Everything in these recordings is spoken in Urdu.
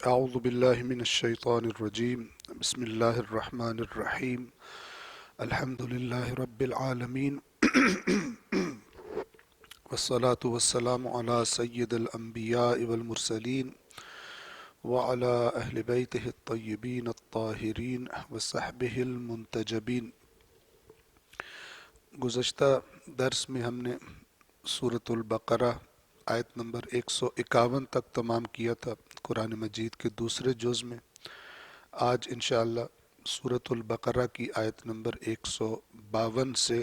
اعوذ باللہ من الشیطان الرجیم بسم اللہ الرحمن الرحیم الحمد للہ رب العالمین والصلاة والسلام علی سید الانبیاء والمرسلین وعلی اہل بیتہ الطیبین الطاہرین وصحبہ المنتجبین۔ گزشتہ درس میں ہم نے سورۃ البقرہ آیت نمبر 151 تک تمام کیا تھا قرآن مجید کے دوسرے جز میں۔ آج انشاءاللہ سورۃ البقرہ کی آیت نمبر 152 سے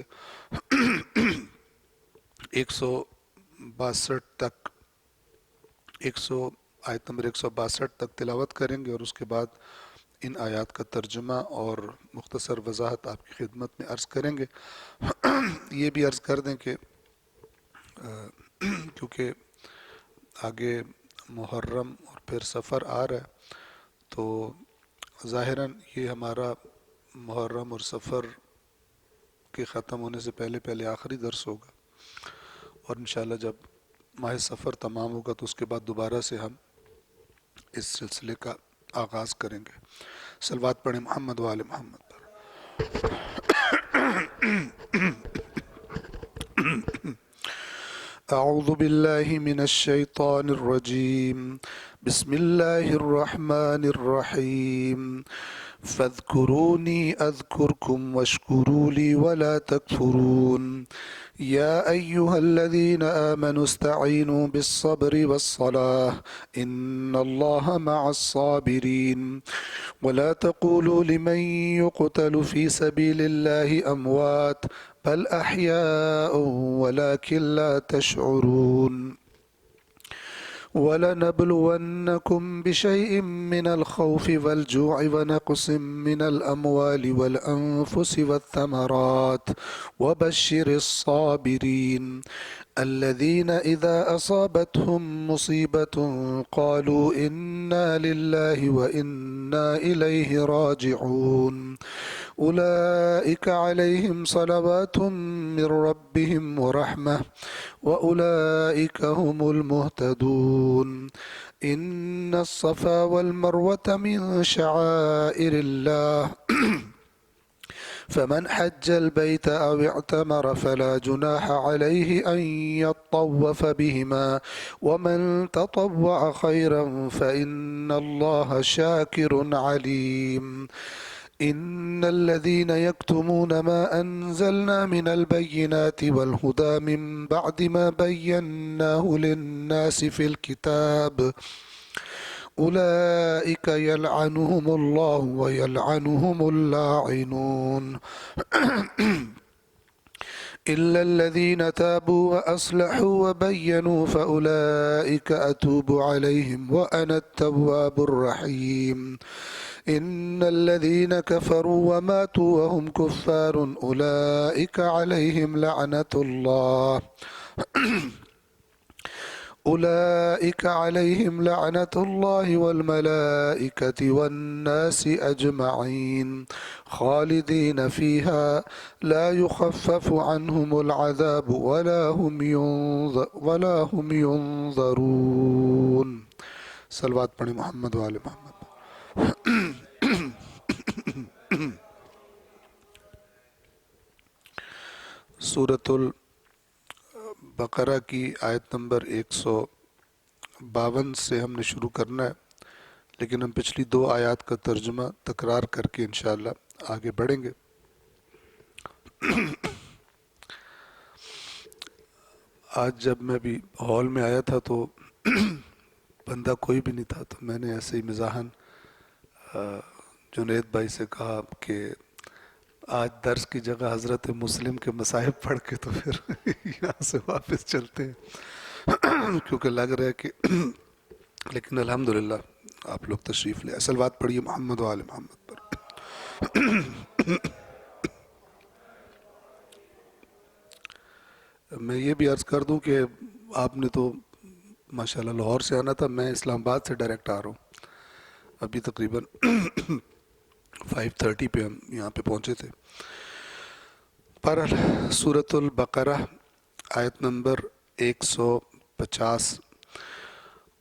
162 تک آیت نمبر 162 تک تلاوت کریں گے، اور اس کے بعد ان آیات کا ترجمہ اور مختصر وضاحت آپ کی خدمت میں عرض کریں گے۔ یہ بھی عرض کر دیں کہ کیونکہ آگے محرم اور پھر سفر آ رہا ہے، تو ظاہراً یہ ہمارا محرم اور سفر کے ختم ہونے سے پہلے پہلے آخری درس ہوگا، اور انشاءاللہ جب ماہ سفر تمام ہوگا تو اس کے بعد دوبارہ سے ہم اس سلسلے کا آغاز کریں گے۔ صلوات پڑھیں محمد و آل محمد پر۔ اعوذ باللہ من الشیطان الرجیم بسم اللہ الرحمن الرحیم فاذکرونی اذکرکم واشکروا لی ولا تکفرون یا ایہا الذین آمنوا استعینوا بالصبر والصلاة ان اللہ مع الصابرین ولا تقولوا لمن يقتل في سبيل الله اموات بل احیاء ولكن لا تشعرون وَلَنَبْلُوَنَّكُمْ بِشَيْءٍ مِّنَ الْخَوْفِ وَالْجُوعِ وَنَقْصٍ مِّنَ الْأَمْوَالِ وَالْأَنفُسِ وَالثَّمَرَاتِ وَبَشِّرِ الصَّابِرِينَ الَّذِينَ إِذَا أَصَابَتْهُم مُّصِيبَةٌ قَالُوا إِنَّا لِلَّهِ وَإِنَّا إِلَيْهِ رَاجِعُونَ أُولَئِكَ عَلَيْهِمْ صَلَوَاتٌ مِّن رَّبِّهِمْ وَرَحْمَةٌ وَأُولَئِكَ هُمُ الْمُهْتَدُونَ إِنَّ الصَّفَا وَالْمَرْوَةَ مِن شَعَائِرِ اللَّهِ فمن حج البيت أو اعتمر فلا جناح عليه أن يطوف بهما ومن تطوع خيرا فإن الله شاكر عليم إن الذين يكتمون ما أنزلنا من البينات والهدى من بعد ما بيناه للناس في الكتاب أولئك يلعنهم الله ويلعنهم اللاعنون إلا الذين تابوا وأصلحوا وبينوا فأولئك أتوب عليهم وأنا التواب الرحيم إن الذين كفروا وماتوا وهم كفار أولئك عليهم لعنة الله والملائكة والناس أجمعين خالدين فيها لا يخفف عنهم العذاب ولا هم ينظرون۔ صلوات پڑھیں محمد و آل محمد۔ سورۃ البقرہ کی آیت نمبر 152 سے ہم نے شروع کرنا ہے، لیکن ہم پچھلی دو آیات کا ترجمہ تکرار کر کے انشاءاللہ آگے بڑھیں گے۔ آج جب میں بھی ہال میں آیا تھا تو بندہ کوئی بھی نہیں تھا، تو میں نے ایسے ہی مزاحاً جنید بھائی سے کہا کہ آج درس کی جگہ حضرت مسلم کے مصاحب پڑھ کے تو پھر یہاں سے واپس چلتے ہیں، کیونکہ لگ رہا ہے کہ لیکن الحمدللہ آپ لوگ تشریف لے۔ صلوات پڑھیے محمد و آل محمد پر۔ میں یہ بھی عرض کر دوں کہ آپ نے تو ماشاءاللہ لاہور سے آنا تھا، میں اسلام آباد سے ڈائریکٹ آ رہا ہوں۔ ابھی تقریباً 5:30 پہ ہم یہاں پہ پہنچے تھے۔ بہرحال سورۃ البقرہ آیت نمبر 150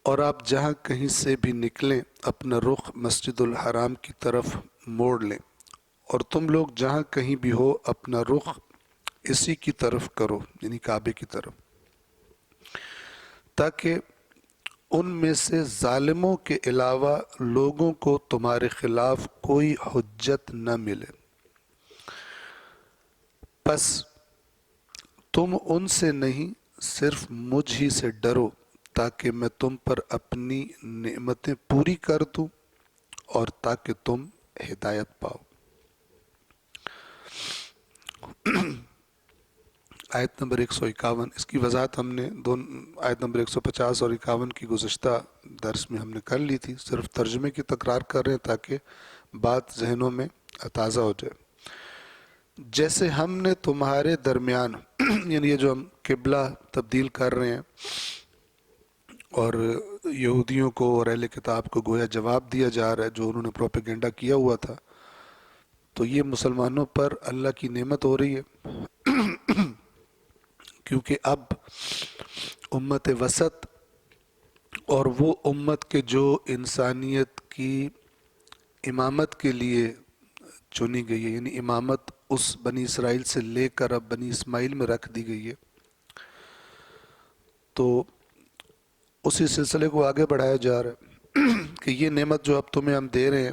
اور آپ جہاں کہیں سے بھی نکلیں اپنا رخ مسجد الحرام کی طرف موڑ لیں، اور تم لوگ جہاں کہیں بھی ہو اپنا رخ اسی کی طرف کرو، یعنی کعبے کی طرف، تاکہ ان میں سے ظالموں کے علاوہ لوگوں کو تمہارے خلاف کوئی حجت نہ ملے۔ پس تم ان سے نہیں، صرف مجھ ہی سے ڈرو، تاکہ میں تم پر اپنی نعمتیں پوری کر دوں اور تاکہ تم ہدایت پاؤ۔ آیت نمبر 151، اس کی وضاحت ہم نے آیت نمبر 150 اور 51 کی گزشتہ درس میں ہم نے کر لی تھی، صرف ترجمے کی تکرار کر رہے ہیں تاکہ بات ذہنوں میں تازہ ہو جائے۔ جیسے ہم نے تمہارے درمیان یعنی یہ جو ہم قبلہ تبدیل کر رہے ہیں اور یہودیوں کو اور اہل کتاب کو گویا جواب دیا جا رہا ہے جو انہوں نے پروپیگنڈا کیا ہوا تھا، تو یہ مسلمانوں پر اللہ کی نعمت ہو رہی ہے، کیونکہ اب امت وسط اور وہ امت کے جو انسانیت کی امامت کے لیے چنی گئی ہے، یعنی امامت اس بنی اسرائیل سے لے کر اب بنی اسماعیل میں رکھ دی گئی ہے، تو اسی سلسلے کو آگے بڑھایا جا رہا ہے کہ یہ نعمت جو اب تمہیں ہم دے رہے ہیں،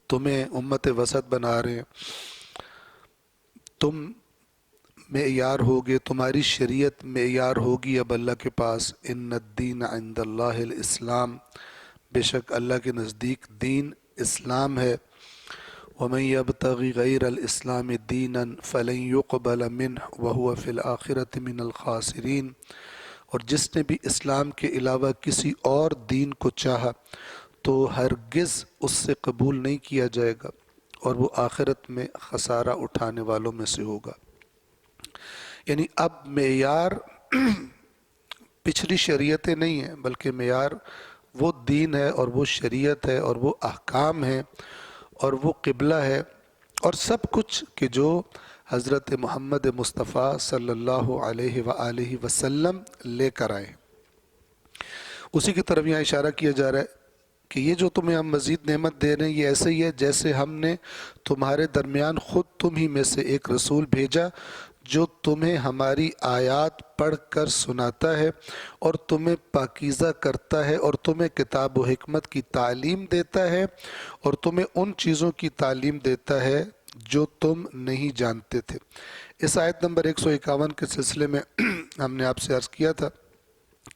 تمہیں امت وسط بنا رہے ہیں، تم معیار ہوگے، تمہاری شریعت معیار ہوگی اب اللہ کے پاس۔ ان الدین عند اللہ الاسلام، بے شک اللہ کے نزدیک دین اسلام ہے۔ ومن یبتغی غیر الاسلام دینا فلن یقبل منہ وہو فی الآخرۃ من الخاسرین، اور جس نے بھی اسلام کے علاوہ کسی اور دین کو چاہا تو ہرگز اس سے قبول نہیں کیا جائے گا اور وہ آخرت میں خسارہ اٹھانے والوں میں سے ہوگا۔ یعنی اب معیار پچھلی شریعتیں نہیں ہیں، بلکہ معیار وہ دین ہے اور وہ شریعت ہے اور وہ احکام ہیں اور وہ قبلہ ہے اور سب کچھ کہ جو حضرت محمد مصطفیٰ صلی اللہ علیہ وآلہ وسلم لے کر آئے۔ اسی کی طرف یہاں اشارہ کیا جا رہا ہے کہ یہ جو تمہیں ہم مزید نعمت دے رہے ہیں یہ ایسے ہی ہے جیسے ہم نے تمہارے درمیان خود تم ہی میں سے ایک رسول بھیجا جو تمہیں ہماری آیات پڑھ کر سناتا ہے اور تمہیں پاکیزہ کرتا ہے اور تمہیں کتاب و حکمت کی تعلیم دیتا ہے اور تمہیں ان چیزوں کی تعلیم دیتا ہے جو تم نہیں جانتے تھے۔ اس آیت نمبر 151 کے سلسلے میں ہم نے آپ سے عرض کیا تھا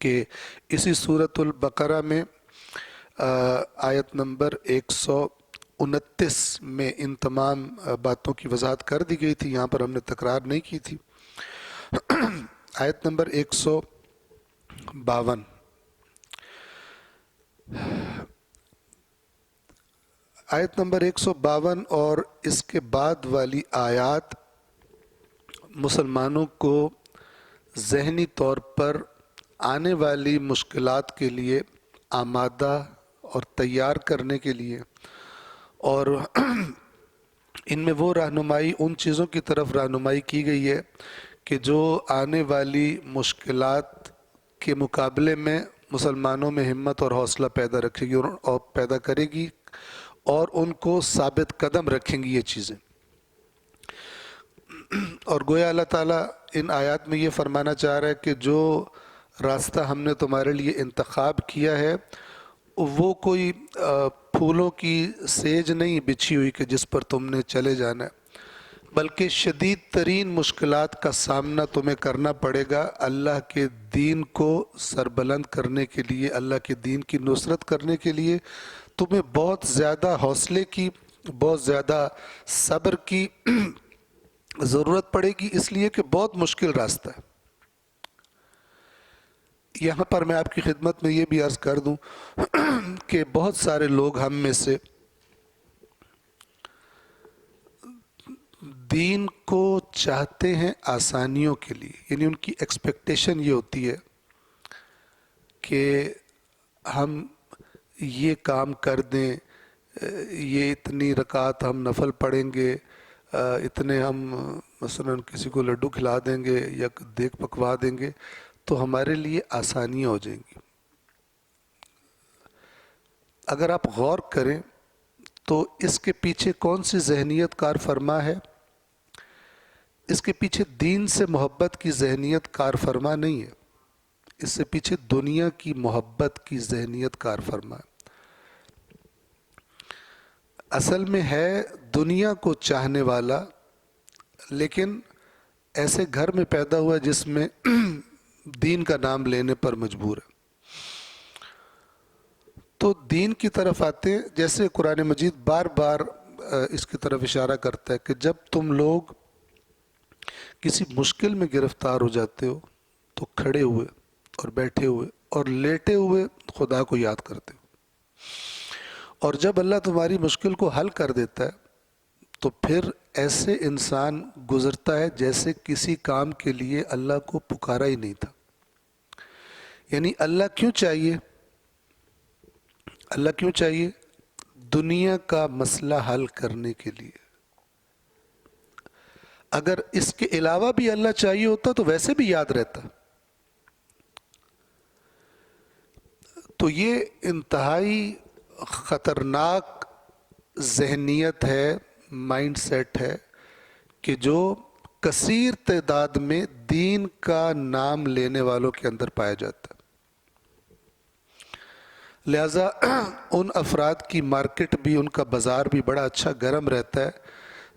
کہ اسی سورۃ البقرہ میں آیت نمبر 129 میں ان تمام باتوں کی وضاحت کر دی گئی تھی، یہاں پر ہم نے تکرار نہیں کی تھی۔ آیت نمبر 152، آیت نمبر 152 اور اس کے بعد والی آیات مسلمانوں کو ذہنی طور پر آنے والی مشکلات کے لیے آمادہ اور تیار کرنے کے لیے، اور ان میں وہ رہنمائی ان چیزوں کی طرف رہنمائی کی گئی ہے کہ جو آنے والی مشکلات کے مقابلے میں مسلمانوں میں ہمت اور حوصلہ پیدا رکھے گی اور پیدا کرے گی اور ان کو ثابت قدم رکھیں گی یہ چیزیں۔ اور گویا اللہ تعالیٰ ان آیات میں یہ فرمانا چاہ رہا ہے کہ جو راستہ ہم نے تمہارے لیے انتخاب کیا ہے وہ کوئی پھولوں کی سیج نہیں بچھی ہوئی کہ جس پر تم نے چلے جانا ہے، بلکہ شدید ترین مشکلات کا سامنا تمہیں کرنا پڑے گا اللہ کے دین کو سربلند کرنے کے لیے، اللہ کے دین کی نصرت کرنے کے لیے تمہیں بہت زیادہ حوصلے کی، بہت زیادہ صبر کی ضرورت پڑے گی، اس لیے کہ بہت مشکل راستہ ہے۔ یہاں پر میں آپ کی خدمت میں یہ بھی عرض کر دوں کہ بہت سارے لوگ ہم میں سے دین کو چاہتے ہیں آسانیوں کے لیے، یعنی ان کی ایکسپیکٹیشن یہ ہوتی ہے کہ ہم یہ کام کر دیں، یہ اتنی رکعت ہم نفل پڑھیں گے، اتنے ہم مثلا کسی کو لڈو کھلا دیں گے یا دیگ پکوا دیں گے تو ہمارے لیے آسانیاں ہو جائیں گی۔ اگر آپ غور کریں تو اس کے پیچھے کون سی ذہنیت کار فرما ہے؟ اس کے پیچھے دین سے محبت کی ذہنیت کار فرما نہیں ہے، اس سے پیچھے دنیا کی محبت کی ذہنیت کار فرما ہے۔ اصل میں ہے دنیا کو چاہنے والا، لیکن ایسے گھر میں پیدا ہوا جس میں دین کا نام لینے پر مجبور ہے۔ تو دین کی طرف آتے ہیں، جیسے قرآن مجید بار بار اس کی طرف اشارہ کرتا ہے کہ جب تم لوگ کسی مشکل میں گرفتار ہو جاتے ہو تو کھڑے ہوئے اور بیٹھے ہوئے اور لیٹے ہوئے خدا کو یاد کرتے ہو، اور جب اللہ تمہاری مشکل کو حل کر دیتا ہے تو پھر ایسے انسان گزرتا ہے جیسے کسی کام کے لیے اللہ کو پکارا ہی نہیں تھا۔ یعنی اللہ کیوں چاہیے؟ اللہ کیوں چاہیے؟ دنیا کا مسئلہ حل کرنے کے لیے۔ اگر اس کے علاوہ بھی اللہ چاہیے ہوتا تو ویسے بھی یاد رہتا۔ تو یہ انتہائی خطرناک ذہنیت ہے، مائنڈ سیٹ ہے کہ جو کثیر تعداد میں دین کا نام لینے والوں کے اندر پایا جاتا ہے۔ لہٰذا ان افراد کی مارکیٹ بھی، ان کا بازار بھی بڑا اچھا گرم رہتا ہے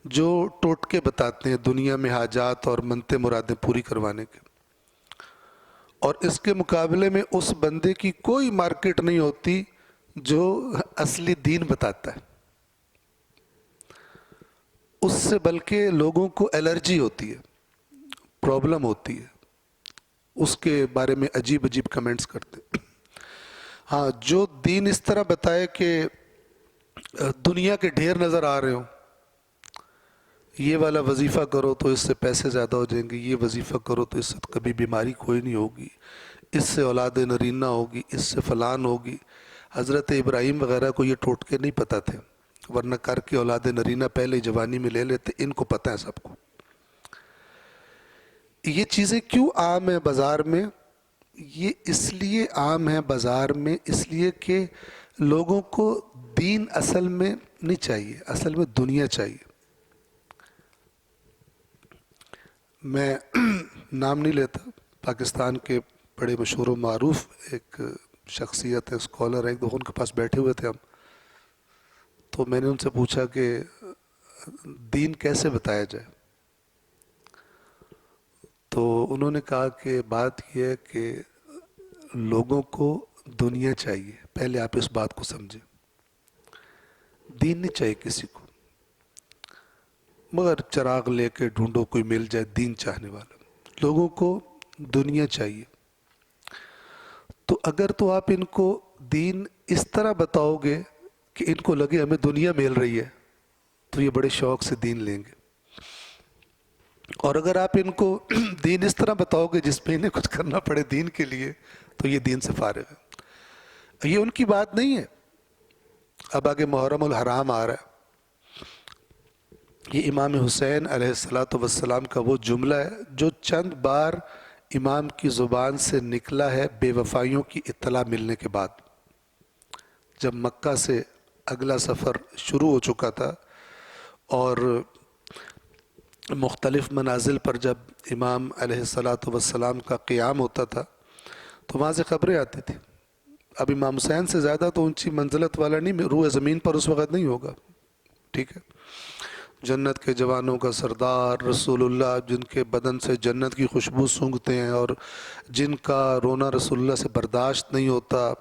جو ٹوٹکے بتاتے ہیں دنیا میں حاجات اور منتیں مرادیں پوری کروانے کے، اور اس کے مقابلے میں اس بندے کی کوئی مارکیٹ نہیں ہوتی جو اصلی دین بتاتا ہے۔ اس سے بلکہ لوگوں کو الرجی ہوتی ہے، پرابلم ہوتی ہے، اس کے بارے میں عجیب عجیب کمنٹس کرتے ہیں۔ ہاں، جو دین اس طرح بتائے کہ دنیا کے ڈھیر نظر آ رہے ہوں، یہ والا وظیفہ کرو تو اس سے پیسے زیادہ ہو جائیں گے، یہ وظیفہ کرو تو اس سے کبھی بیماری کوئی نہیں ہوگی، اس سے اولاد نرینہ ہوگی، اس سے فلان ہوگی۔ حضرت ابراہیم وغیرہ کو یہ ٹوٹکے نہیں پتہ تھے، ورنہ کر کے اولاد نرینہ پہلے جوانی میں لے لیتے۔ ان کو پتہ ہے سب کو۔ یہ چیزیں کیوں عام ہیں بازار میں؟ یہ اس لیے عام ہیں بازار میں، اس لیے کہ لوگوں کو دین اصل میں نہیں چاہیے، اصل میں دنیا چاہیے۔ میں نام نہیں لیتا، پاکستان کے بڑے مشہور و معروف ایک شخصیت ہے، اسکالر ہیں، ایک دو ان کے پاس بیٹھے ہوئے تھے ہم، تو میں نے ان سے پوچھا کہ دین کیسے بتایا جائے؟ تو انہوں نے کہا کہ بات یہ ہے کہ لوگوں کو دنیا چاہیے، پہلے آپ اس بات کو سمجھیں۔ دین نہیں چاہیے کسی کو، مگر چراغ لے کے ڈھونڈو کوئی مل جائے دین چاہنے والا۔ لوگوں کو دنیا چاہیے۔ تو اگر تو آپ ان کو دین اس طرح بتاؤ گے کہ ان کو لگے ہمیں دنیا مل رہی ہے تو یہ بڑے شوق سے دین لیں گے، اور اگر آپ ان کو دین اس طرح بتاؤ گے جس پہ انہیں کچھ کرنا پڑے دین کے لیے تو یہ دین سے فارغ ہے۔ یہ ان کی بات نہیں ہے۔ اب آگے محرم الحرام آ رہا ہے، یہ امام حسین علیہ السلام کا وہ جملہ ہے جو چند بار امام کی زبان سے نکلا ہے بے وفائیوں کی اطلاع ملنے کے بعد، جب مکہ سے اگلا سفر شروع ہو چکا تھا اور مختلف منازل پر جب امام علیہ السلام کا قیام ہوتا تھا تو وہاں سے خبریں آتی تھیں۔ اب امام حسین سے زیادہ تو اونچی منزلت والا نہیں، روح زمین پر اس وقت نہیں ہوگا، ٹھیک ہے؟ جنت کے جوانوں کا سردار رسول اللہ، جن کے بدن سے جنت کی خوشبو سونگھتے ہیں اور جن کا رونا رسول اللہ سے برداشت نہیں ہوتا،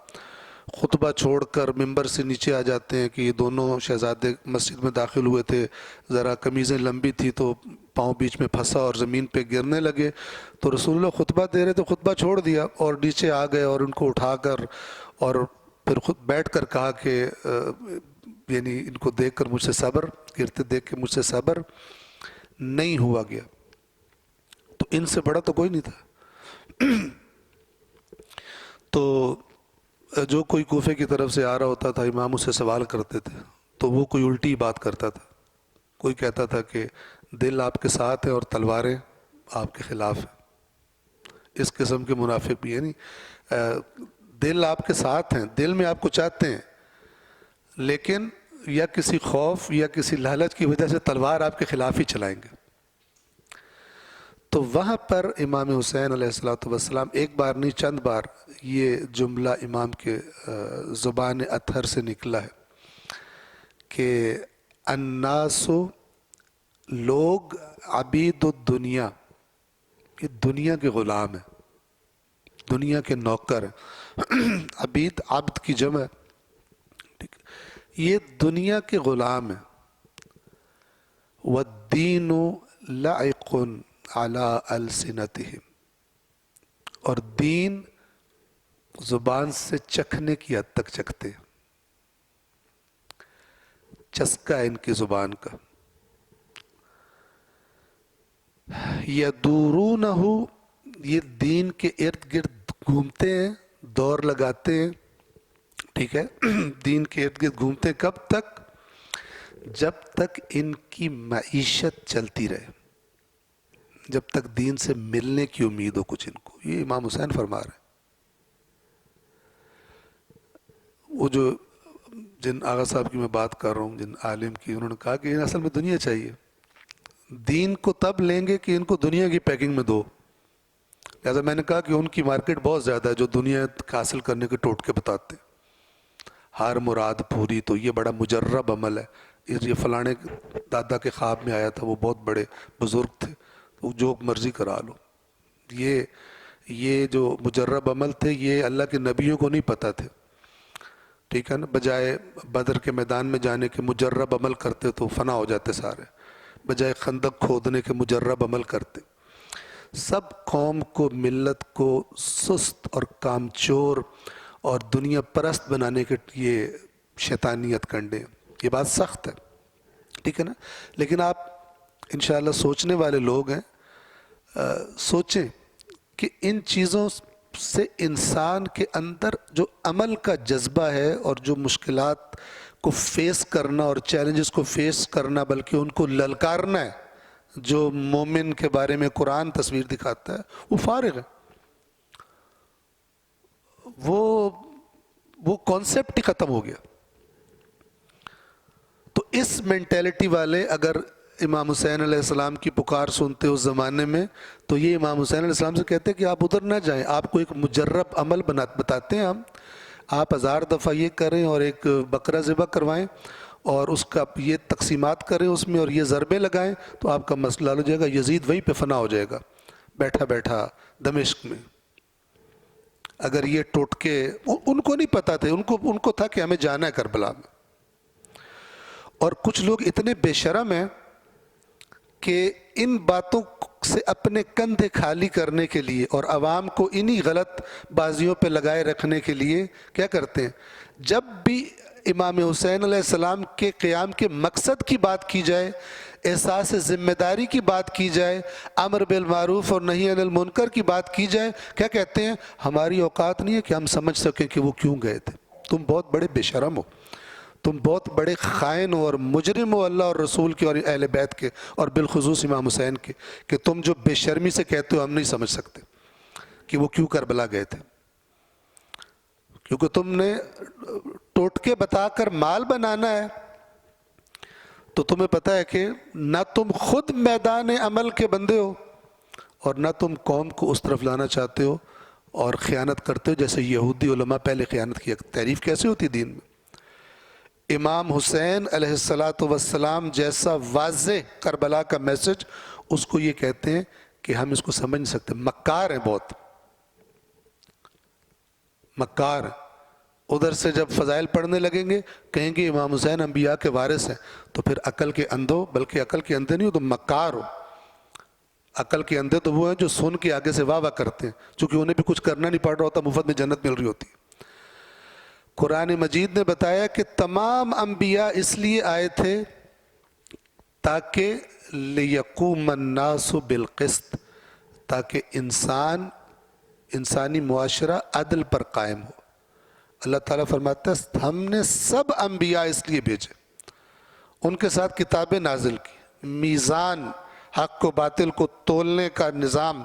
خطبہ چھوڑ کر ممبر سے نیچے آ جاتے ہیں کہ یہ دونوں شہزادے مسجد میں داخل ہوئے تھے، ذرا قمیضیں لمبی تھی تو پاؤں بیچ میں پھنسا اور زمین پہ گرنے لگے، تو رسول اللہ خطبہ دے رہے تو خطبہ چھوڑ دیا اور نیچے آ گئے اور ان کو اٹھا کر اور پھر خود بیٹھ کر کہا کہ یعنی ان کو دیکھ کر مجھ سے صبر، گرتے دیکھ کے مجھ سے صبر نہیں ہوا گیا۔ تو ان سے بڑا تو کوئی نہیں تھا۔ تو جو کوئی کوفے کی طرف سے آ رہا ہوتا تھا امام اس سے سوال کرتے تھے تو وہ کوئی الٹی بات کرتا تھا، کوئی کہتا تھا کہ دل آپ کے ساتھ ہے اور تلواریں آپ کے خلاف ہیں۔ اس قسم کے منافق بھی، یعنی دل آپ کے ساتھ ہیں، دل میں آپ کو چاہتے ہیں لیکن یا کسی خوف یا کسی لالچ کی وجہ سے تلوار آپ کے خلاف ہی چلائیں گے۔ تو وہاں پر امام حسین علیہ الصلوۃ والسلام ایک بار نہیں چند بار یہ جملہ امام کے زبان اطہر سے نکلا ہے کہ الناس، لوگ، عبید الدنیا، یہ دنیا کے غلام ہیں، دنیا کے نوکر ہیں۔ عبید عبد کی جمع ہے، ٹھیک ہے، یہ دنیا کے غلام ہیں۔ والدین لعق علی السنتہم، اور دین زبان سے چکھنے کی حد تک چکھتے ہیں، چسکا ہے ان کی زبان کا۔ یدورونہ، یہ دین کے ارد گرد گھومتے ہیں، دور لگاتے ہیں، ٹھیک ہے، دین کے ارد گرد گھومتے ہیں، کب تک؟ جب تک ان کی معیشت چلتی رہے، جب تک دین سے ملنے کی امید ہو کچھ ان کو۔ یہ امام حسین فرما رہے ہیں۔ وہ جو جن آغا صاحب کی میں بات کر رہا ہوں، جن عالم کی، انہوں نے کہا کہ ان اصل میں دنیا چاہیے، دین کو تب لیں گے کہ ان کو دنیا کی پیکنگ میں دو۔ لہٰذا میں نے کہا کہ ان کی مارکیٹ بہت زیادہ ہے جو دنیا حاصل کرنے کے ٹوٹکے بتاتے ہیں، ہر مراد پوری، تو یہ بڑا مجرب عمل ہے، یہ فلانے دادا کے خواب میں آیا تھا، وہ بہت بڑے بزرگ تھے، تو جو مرضی کرا لو۔ یہ جو مجرب عمل تھے یہ اللہ کے نبیوں کو نہیں پتہ تھے، ٹھیک ہے نا، بجائے بدر کے میدان میں جانے کے مجرب عمل کرتے تو فنا ہو جاتے سارے، بجائے خندق کھودنے کے مجرب عمل کرتے۔ سب قوم کو، ملت کو سست اور کامچور اور دنیا پرست بنانے کے یہ شیطانیت کنڈے، یہ بات سخت ہے، ٹھیک ہے نا، لیکن آپ انشاءاللہ سوچنے والے لوگ ہیں، سوچیں کہ ان چیزوں سے انسان کے اندر جو عمل کا جذبہ ہے اور جو مشکلات کو فیس کرنا اور چیلنجز کو فیس کرنا، بلکہ ان کو للکارنا ہے، جو مومن کے بارے میں قرآن تصویر دکھاتا ہے، وہ فارغ ہے، وہ کانسیپٹ ہی ختم ہو گیا۔ تو اس مینٹیلٹی والے اگر امام حسین علیہ السلام کی پکار سنتے اس زمانے میں، تو یہ امام حسین علیہ السلام سے کہتے کہ آپ ادھر نہ جائیں، آپ کو ایک مجرب عمل بتاتے ہیں ہم، آپ 1000 دفعہ یہ کریں اور ایک بکرا ذبح کروائیں اور اس کا یہ تقسیمات کریں اس میں اور یہ ضربے لگائیں تو آپ کا مسئلہ حل ہو جائے گا، یزید وہیں پہ فنا ہو جائے گا بیٹھا بیٹھا دمشق میں۔ اگر یہ ٹوٹکے ان کو نہیں پتہ تھے، ان کو تھا کہ ہمیں جانا ہے کربلا میں۔ اور کچھ لوگ اتنے بے شرم ہیں کہ ان باتوں سے اپنے کندھے خالی کرنے کے لیے اور عوام کو انہی غلط بازیوں پہ لگائے رکھنے کے لیے کیا کرتے ہیں، جب بھی امام حسین علیہ السلام کے قیام کے مقصد کی بات کی جائے، احساس ذمہ داری کی بات کی جائے، امر بالمعروف اور نہی عن المنکر کی بات کی جائے، کیا کہتے ہیں، ہماری اوقات نہیں ہے کہ ہم سمجھ سکیں کہ وہ کیوں گئے تھے، تم بہت بڑے بے شرم ہو، تم بہت بڑے خائن ہو اور مجرم ہو اللہ اور رسول کے اور اہل بیت کے اور بالخصوص امام حسین کے، کہ تم جو بے شرمی سے کہتے ہو ہم نہیں سمجھ سکتے کہ وہ کیوں کربلا گئے تھے، کیونکہ تم نے ٹوٹکے بتا کر مال بنانا ہے، تو تمہیں پتہ ہے کہ نہ تم خود میدان عمل کے بندے ہو اور نہ تم قوم کو اس طرف لانا چاہتے ہو اور خیانت کرتے ہو جیسے یہودی علماء پہلے خیانت کیا۔ تعریف کیسے ہوتی دین میں؟ امام حسین علیہ السلام جیسا واضح کربلا کا میسج، اس کو یہ کہتے ہیں کہ ہم اس کو سمجھ نہیں سکتے، مکار ہیں، بہت مکار ہیں۔ ادھر سے جب فضائل پڑھنے لگیں گے کہیں گے امام حسین انبیاء کے وارث ہیں، تو پھر عقل کے اندھو، بلکہ عقل کے اندھے نہیں ہو تو مکار ہو۔ عقل کے اندھے تو وہ ہیں جو سن کے آگے سے واہ واہ کرتے ہیں، چونکہ انہیں بھی کچھ کرنا نہیں پڑ رہا ہوتا، مفت میں جنت مل رہی ہوتی ہے۔ قرآن مجید نے بتایا کہ تمام انبیاء اس لیے آئے تھے تاکہ لِيَقُومَ النَّاسُ بِالْقِسْطِ، تاکہ انسانی معاشرہ عدل پر قائم ہو۔ اللہ تعالیٰ فرماتا ہے ہم نے سب انبیاء اس لیے بھیجے، ان کے ساتھ کتابیں نازل کی، میزان حق و باطل کو تولنے کا نظام،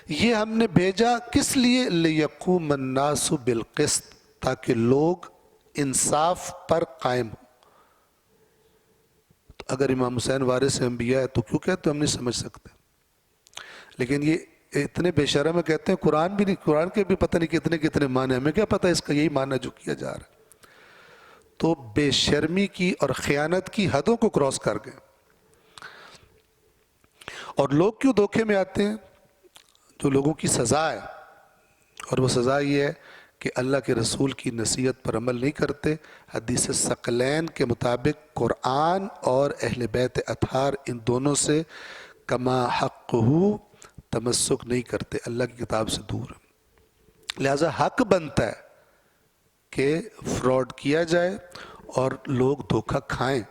یہ ہم نے بھیجا کس لیے؟ لِيَقُومَ النَّاسُ بِالْقِسْطِ، تاکہ لوگ انصاف پر قائم ہو. تو اگر امام حسین وارث انبیاء ہے تو کیوں کہتے ہم نہیں سمجھ سکتے؟ لیکن یہ اتنے بے شرم کہتے ہیں قرآن بھی نہیں، قرآن کے بھی پتہ نہیں کتنے کتنے معنی، ہمیں کیا پتہ اس کا یہی معنی جو کیا جا رہا ہے. تو بے شرمی کی اور خیانت کی حدوں کو کراس کر گئے. اور لوگ کیوں دھوکے میں آتے ہیں؟ جو لوگوں کی سزا ہے، اور وہ سزا یہ ہے کہ اللہ کے رسول کی نصیحت پر عمل نہیں کرتے، حدیث ثقلین کے مطابق قرآن اور اہل بیت اطہار ان دونوں سے کما حقہ تمسک نہیں کرتے، اللہ کی کتاب سے دور. لہٰذا حق بنتا ہے کہ فراڈ کیا جائے اور لوگ دھوکہ کھائیں.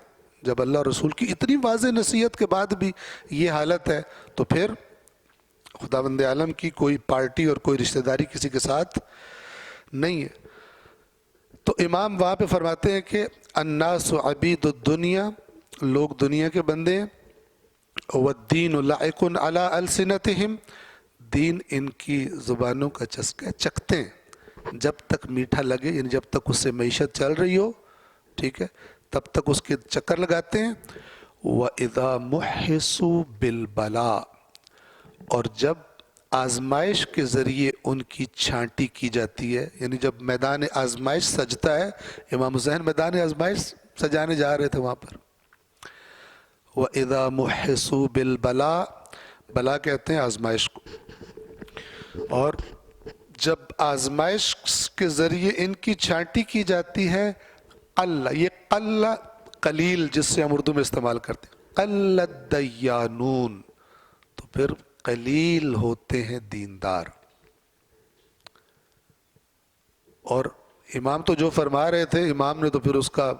جب اللہ اور رسول کی اتنی واضح نصیحت کے بعد بھی یہ حالت ہے تو پھر خداوند عالم کی کوئی پارٹی اور کوئی رشتہ داری کسی کے ساتھ نہیں ہے. تو امام وہاں پہ فرماتے ہیں کہ الناس عبید الدنیا، لوگ دنیا کے بندے ہیں، والدین لائق علی السنتہم، دین ان کی زبانوں کا چسکا چکھتے ہیں جب تک میٹھا لگے، یعنی جب تک اس سے معیشت چل رہی ہو، ٹھیک ہے، تب تک اس کے چکر لگاتے ہیں. وَإِذَا مُحِّسُوا بِالْبَلَاءِ، اور جب آزمائش کے ذریعے ان کی چھانٹی کی جاتی ہے، یعنی جب میدان آزمائش سجتا ہے، امام حسین میدان آزمائش سجانے جا رہے تھے وہاں پر. وَإِذَا مُحِّسُوا بِالْبَلَاءِ، بلا کہتے ہیں آزمائش کو، اور جب آزمائش کے ذریعے ان کی چھانٹی کی جاتی ہے، قل، یہ قل قلیل جس سے ہم اردو میں استعمال کرتے ہیں، قل الدیانون، تو پھر قلیل ہوتے ہیں دیندار. اور امام تو جو فرما رہے تھے، امام نے تو پھر اس کا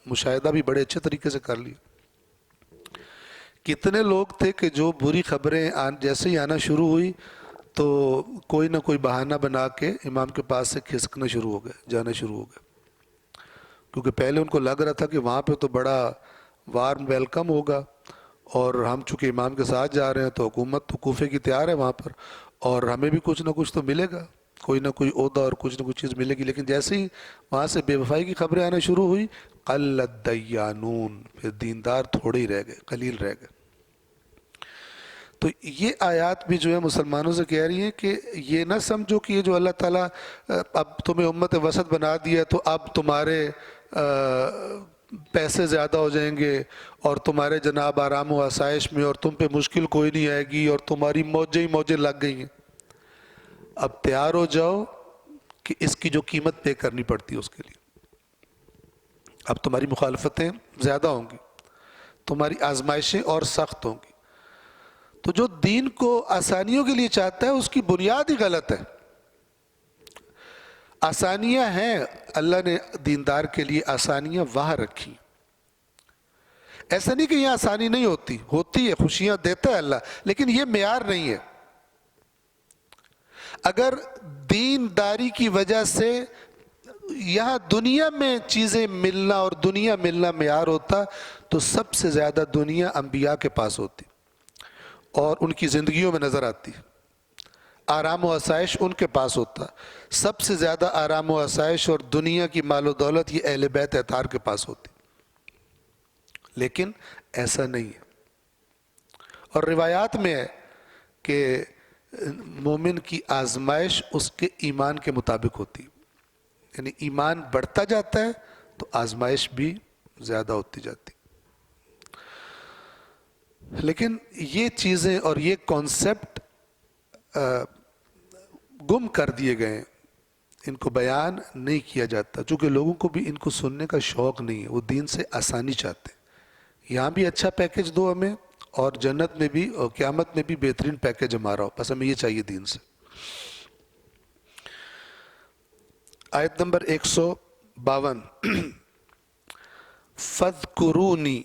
مشاہدہ بھی بڑے اچھے طریقے سے کر لیا. کتنے لوگ تھے کہ جو بری خبریں جیسے ہی آنا شروع ہوئی تو کوئی نہ کوئی بہانہ بنا کے امام کے پاس سے کھسکنا شروع ہو گئے، جانا شروع ہو گئے. کیونکہ پہلے ان کو لگ رہا تھا کہ وہاں پہ تو بڑا وارم ویلکم ہوگا، اور ہم چونکہ امام کے ساتھ جا رہے ہیں تو حکومت تو کوفے کی تیار ہے وہاں پر، اور ہمیں بھی کچھ نہ کچھ تو ملے گا، کوئی نہ کوئی عہدہ اور کچھ نہ کچھ چیز ملے گی. لیکن جیسے ہی وہاں سے بے وفائی کی خبریں آنا شروع ہوئی، قل الدیانون، پھر دیندار تھوڑے ہی رہ گئے، قلیل رہ گئے. تو یہ آیات بھی جو ہے مسلمانوں سے کہہ رہی ہیں کہ یہ نہ سمجھو کہ یہ جو اللہ تعالیٰ اب تمہیں امت وسط بنا دیا تو اب تمہارے پیسے زیادہ ہو جائیں گے اور تمہارے جناب آرام و آسائش میں، اور تم پہ مشکل کوئی نہیں آئے گی، اور تمہاری موجیں ہی موجیں لگ گئی ہیں. اب تیار ہو جاؤ کہ اس کی جو قیمت پے کرنی پڑتی ہے اس کے لیے. اب تمہاری مخالفتیں زیادہ ہوں گی، تمہاری آزمائشیں اور سخت ہوں گی. تو جو دین کو آسانیوں کے لیے چاہتا ہے اس کی بنیاد ہی غلط ہے. آسانیاں ہیں، اللہ نے دیندار کے لیے آسانیاں وہاں رکھی. ایسا نہیں کہ یہاں آسانی نہیں ہوتی، ہوتی ہے، خوشیاں دیتا ہے اللہ، لیکن یہ معیار نہیں ہے. اگر دینداری کی وجہ سے یہاں دنیا میں چیزیں ملنا اور دنیا ملنا معیار ہوتا تو سب سے زیادہ دنیا انبیاء کے پاس ہوتی اور ان کی زندگیوں میں نظر آتی. آرام و آسائش ان کے پاس ہوتا. سب سے زیادہ آرام و آسائش اور دنیا کی مال و دولت یہ اہل بیت اطہار کے پاس ہوتی. لیکن ایسا نہیں ہے. اور روایات میں ہے کہ مومن کی آزمائش اس کے ایمان کے مطابق ہوتی، یعنی ایمان بڑھتا جاتا ہے تو آزمائش بھی زیادہ ہوتی جاتی. لیکن یہ چیزیں اور یہ کانسیپٹ گم کر دیے گئے ہیں، ان کو بیان نہیں کیا جاتا چونکہ لوگوں کو بھی ان کو سننے کا شوق نہیں ہے. وہ دین سے آسانی چاہتے ہیں. یہاں بھی اچھا پیکج دو ہمیں، اور جنت میں بھی اور قیامت میں بھی بہترین پیکج ہمارا ہو، بس ہمیں یہ چاہیے دین سے. آیت نمبر 152 فَاذْكُرُونِي،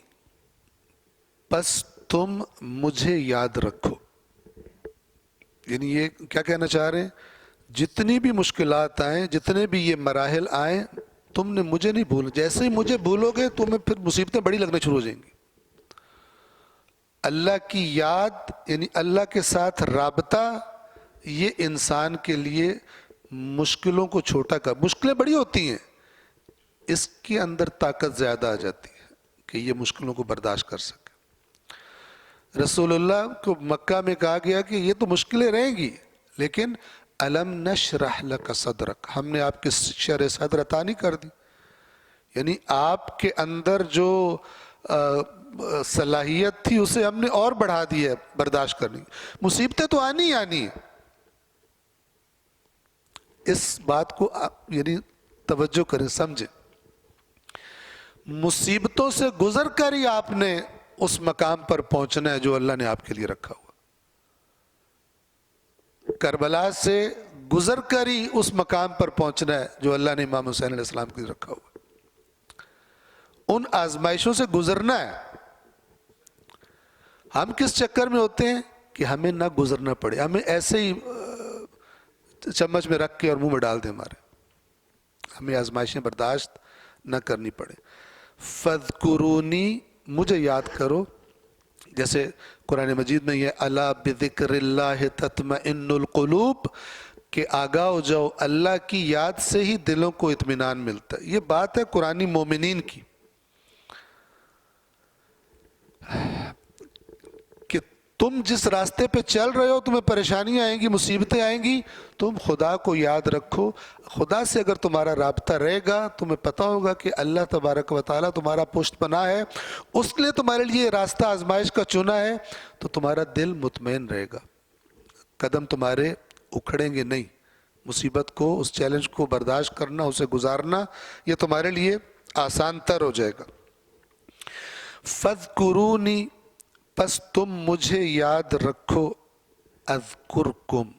پس تم مجھے یاد رکھو. یعنی یہ کیا کہنا چاہ رہے ہیں؟ جتنی بھی مشکلات آئیں، جتنے بھی یہ مراحل آئیں، تم نے مجھے نہیں بھولنا. جیسے ہی مجھے بھولو گے تمہیں پھر مصیبتیں بڑی لگنے شروع ہو جائیں گی. اللہ کی یاد یعنی اللہ کے ساتھ رابطہ، یہ انسان کے لیے مشکلوں کو چھوٹا کر. مشکلیں بڑی ہوتی ہیں اس کے اندر طاقت زیادہ آ جاتی ہے کہ یہ مشکلوں کو برداشت کر سکے. رسول اللہ کو مکہ میں کہا گیا کہ یہ تو مشکلیں رہیں گی لیکن الم نشرح لک صدرک، ہم نے آپ کے شرح صدر عطا نہیں کر دی. یعنی آپ کے اندر جو صلاحیت تھی اسے ہم نے اور بڑھا دی ہے برداشت کرنے کی. مصیبتیں تو آنی ہی آنی ہیں. اس بات کو یعنی توجہ کریں، سمجھیں. مصیبتوں سے گزر کر ہی آپ نے اس مقام پر پہنچنا ہے جو اللہ نے آپ کے لیے رکھا ہوا. کربلا سے گزر کر ہی اس مقام پر پہنچنا ہے جو اللہ نے امام حسین علیہ السلام کے لیے رکھا ہوا. ان آزمائشوں سے گزرنا ہے. ہم کس چکر میں ہوتے ہیں کہ ہمیں نہ گزرنا پڑے، ہمیں ایسے ہی چمچ میں رکھ کے اور منہ میں ڈال دیں ہمارے، ہمیں آزمائشیں برداشت نہ کرنی پڑے. فَاذْكُرُونِي، مجھے یاد کرو. جیسے قرآن مجید میں یہ الا بذکر اللہ تطمئن القلوب، کہ آگاہ ہو جاؤ اللہ کی یاد سے ہی دلوں کو اطمینان ملتا ہے. یہ بات ہے قرآنی مومنین کی کہ تم جس راستے پہ چل رہے ہو تمہیں پریشانیاں آئیں گی، مصیبتیں آئیں گی، تم خدا کو یاد رکھو. خدا سے اگر تمہارا رابطہ رہے گا تمہیں پتہ ہوگا کہ اللہ تبارک و تعالیٰ تمہارا پشت پناہ ہے، اس لیے تمہارے لیے راستہ آزمائش کا چنا ہے، تو تمہارا دل مطمئن رہے گا، قدم تمہارے اکھڑیں گے نہیں. مصیبت کو، اس چیلنج کو برداشت کرنا، اسے گزارنا، یہ تمہارے لیے آسان تر ہو جائے گا. فَاذْكُرُونِي، پس تم مجھے یاد رکھو. اذکرکم،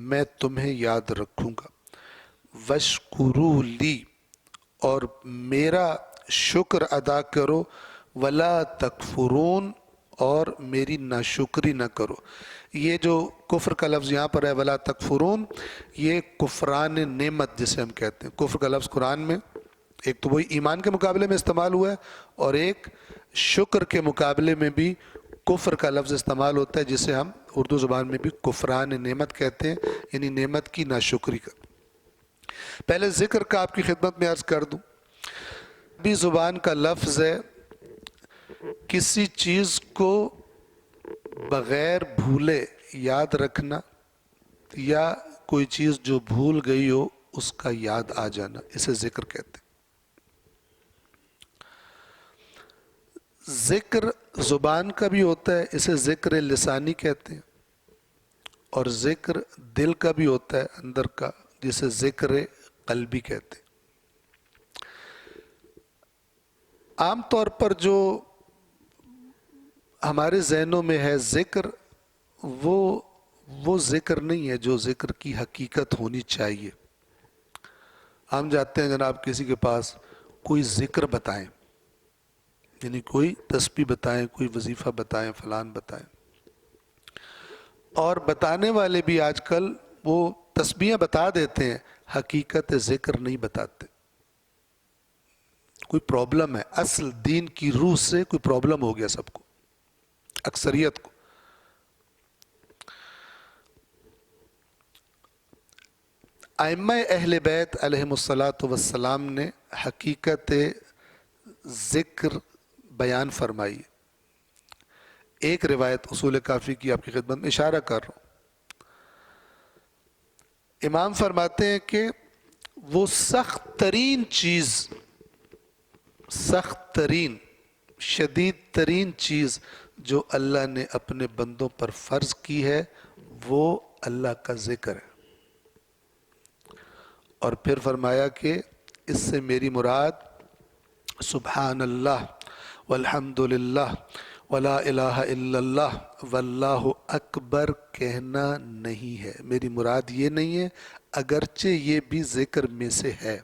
میں تمہیں یاد رکھوں گا. واشکروا لی، اور میرا شکر ادا کرو. ولا تکفرون، اور میری ناشکری نہ کرو. یہ جو کفر کا لفظ یہاں پر ہے ولا تکفرون، یہ کفران نعمت جسے ہم کہتے ہیں. کفر کا لفظ قرآن میں ایک تو وہی ایمان کے مقابلے میں استعمال ہوا ہے، اور ایک شکر کے مقابلے میں بھی کفر کا لفظ استعمال ہوتا ہے جسے ہم اردو زبان میں بھی کفران نعمت کہتے ہیں، یعنی نعمت کی ناشکری کا. پہلے ذکر کا آپ کی خدمت میں عرض کر دوں. عربی زبان کا لفظ ہے کسی چیز کو بغیر بھولے یاد رکھنا، یا کوئی چیز جو بھول گئی ہو اس کا یاد آ جانا، اسے ذکر کہتے ہیں. ذکر زبان کا بھی ہوتا ہے، اسے ذکر لسانی کہتے ہیں، اور ذکر دل کا بھی ہوتا ہے اندر کا، جسے ذکر قلبی کہتے ہیں. عام طور پر جو ہمارے ذہنوں میں ہے ذکر، وہ ذکر نہیں ہے جو ذکر کی حقیقت ہونی چاہیے. ہم جاتے ہیں جناب کسی کے پاس، کوئی ذکر بتائیں، یعنی کوئی تسبیح بتائیں، کوئی وظیفہ بتائیں، فلان بتائیں. اور بتانے والے بھی آج کل وہ تسبیحیں بتا دیتے ہیں، حقیقت ذکر نہیں بتاتے. کوئی پرابلم ہے، اصل دین کی روح سے کوئی پرابلم ہو گیا سب کو، اکثریت کو. ائمہ اہل بیت علیہم الصلاۃ والسلام نے حقیقت ذکر بیان فرمائی. ایک روایت اصول کافی کی آپ کی خدمت میں اشارہ کر رہا ہوں. امام فرماتے ہیں کہ وہ سخت ترین چیز، سخت ترین، شدید ترین چیز جو اللہ نے اپنے بندوں پر فرض کی ہے وہ اللہ کا ذکر ہے. اور پھر فرمایا کہ اس سے میری مراد سبحان اللہ والحمد للہ ولا الہ الا اللہ واللہ اکبر کہنا نہیں ہے. میری مراد یہ نہیں ہے، اگرچہ یہ بھی ذکر میں سے ہے،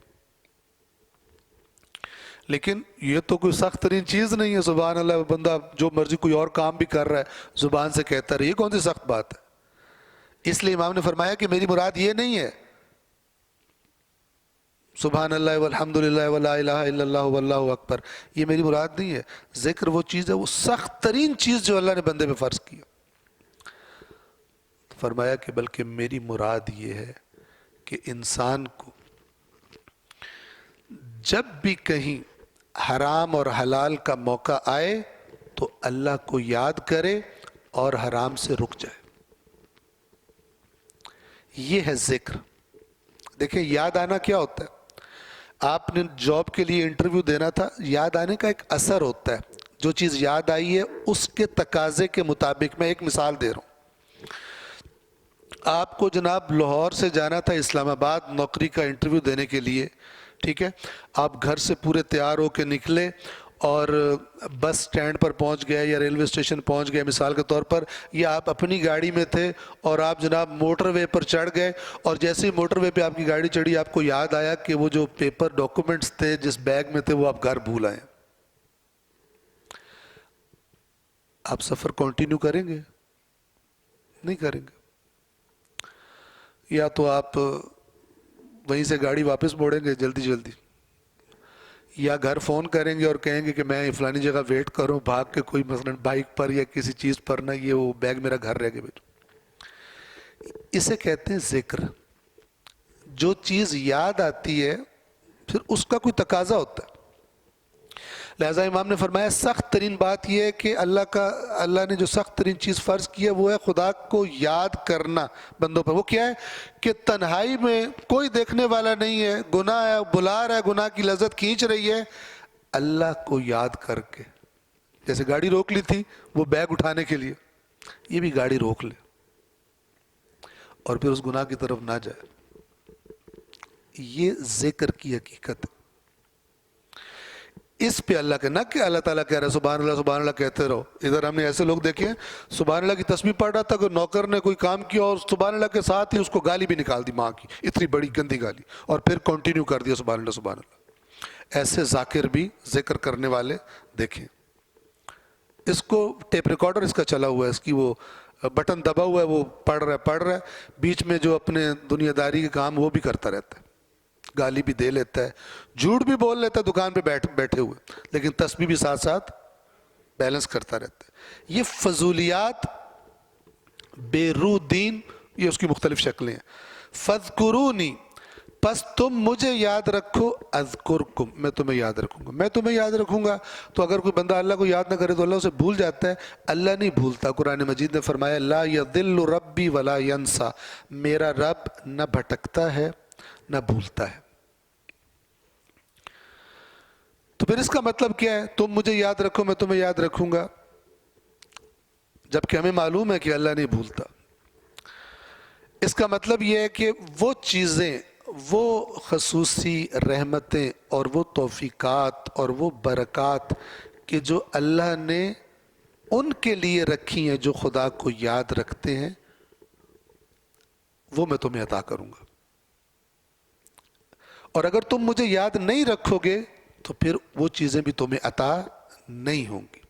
لیکن یہ تو کوئی سخت ترین چیز نہیں ہے. سبحان اللہ بندہ جو مرضی کوئی اور کام بھی کر رہا ہے زبان سے کہتا رہے، یہ کون سی سخت بات ہے؟ اس لیے امام نے فرمایا کہ میری مراد یہ نہیں ہے سبحان اللہ والحمد للہ ولا الہ الا اللہ واللہ اکبر، یہ میری مراد نہیں ہے. ذکر وہ چیز ہے، وہ سخت ترین چیز جو اللہ نے بندے پہ فرض کیا. فرمایا کہ بلکہ میری مراد یہ ہے کہ انسان کو جب بھی کہیں حرام اور حلال کا موقع آئے تو اللہ کو یاد کرے اور حرام سے رک جائے. یہ ہے ذکر. دیکھیں یاد آنا کیا ہوتا ہے؟ آپ نے جاب کے لیے انٹرویو دینا تھا، یاد آنے کا ایک اثر ہوتا ہے. جو چیز یاد آئی ہے اس کے تقاضے کے مطابق. میں ایک مثال دے رہا ہوں. آپ کو جناب لاہور سے جانا تھا اسلام آباد نوکری کا انٹرویو دینے کے لیے، ٹھیک ہے؟ آپ گھر سے پورے تیار ہو کے نکلے اور بس سٹینڈ پر پہنچ گئے یا ریلوے اسٹیشن پہنچ گئے مثال کے طور پر، یا آپ اپنی گاڑی میں تھے اور آپ جناب موٹر وے پر چڑھ گئے، اور جیسے ہی موٹر وے پہ آپ کی گاڑی چڑھی آپ کو یاد آیا کہ وہ جو پیپر ڈاکومنٹس تھے جس بیگ میں تھے وہ آپ گھر بھول آئے. آپ سفر کنٹینیو کریں گے؟ نہیں کریں گے. یا تو آپ وہیں سے گاڑی واپس موڑیں گے جلدی جلدی، یا گھر فون کریں گے اور کہیں گے کہ میں فلانی جگہ ویٹ کروں، بھاگ کے کوئی مثلا بائک پر یا کسی چیز پر نہ، یہ وہ بیگ میرا گھر رہ گیا بیٹا. اسے کہتے ہیں ذکر. جو چیز یاد آتی ہے پھر اس کا کوئی تقاضا ہوتا ہے. لہٰذا امام نے فرمایا سخت ترین بات یہ ہے کہ اللہ نے جو سخت ترین چیز فرض کی ہے وہ ہے خدا کو یاد کرنا بندوں پر. وہ کیا ہے کہ تنہائی میں کوئی دیکھنے والا نہیں ہے، گناہ ہے، بلا رہا ہے، گناہ کی لذت کھینچ رہی ہے، اللہ کو یاد کر کے. جیسے گاڑی روک لی تھی وہ بیگ اٹھانے کے لیے، یہ بھی گاڑی روک لے اور پھر اس گناہ کی طرف نہ جائے. یہ ذکر کی حقیقت ہے. اس پہ اللہ کے نہ کہ اللہ تعالیٰ کہہ رہا ہے سبحان اللہ کہتے رہو. ادھر ہم نے ایسے لوگ دیکھے ہیں سبحان اللہ کی تسبیح پڑھ رہا تھا کہ نوکر نے کوئی کام کیا اور سبحان اللہ کے ساتھ ہی اس کو گالی بھی نکال دی، ماں کی اتنی بڑی گندی گالی، اور پھر کنٹینیو کر دیا سبحان اللہ سبحان اللہ. ایسے ذاکر بھی ذکر کرنے والے دیکھیں. اس کو ٹیپ ریکارڈر اس کا چلا ہوا ہے، اس کی وہ بٹن دبا ہوا ہے، وہ پڑھ رہا ہے، بیچ میں جو اپنے دنیا داری کے کام وہ بھی کرتا رہتا ہے، گالی بھی دے لیتا ہے، جھوٹ بھی بول لیتا ہے دکان پہ بیٹھے ہوئے، لیکن تسبیح بھی ساتھ ساتھ بیلنس کرتا رہتا ہے. یہ فضولیات بے روح دین، یہ اس کی مختلف شکلیں ہیں. فَاذْكُرُونِی، پس تم مجھے یاد رکھو، اذکرکم، میں تمہیں یاد رکھوں گا. میں تمہیں یاد رکھوں گا تو اگر کوئی بندہ اللہ کو یاد نہ کرے تو اللہ اسے بھول جاتا ہے. اللہ نہیں بھولتا. قرآن مجید نے فرمایا لا یضل ربی ولا ینسا، میرا رب نہ بھٹکتا ہے نہ بھولتا ہے. تو پھر اس کا مطلب کیا ہے؟ تم مجھے یاد رکھو میں تمہیں یاد رکھوں گا، جبکہ ہمیں معلوم ہے کہ اللہ نہیں بھولتا. اس کا مطلب یہ ہے کہ وہ چیزیں، وہ خصوصی رحمتیں اور وہ توفیقات اور وہ برکات کہ جو اللہ نے ان کے لیے رکھی ہیں جو خدا کو یاد رکھتے ہیں، وہ میں تمہیں عطا کروں گا. اور اگر تم مجھے یاد نہیں رکھو گے تو پھر وہ چیزیں بھی تمہیں عطا نہیں ہوں گی.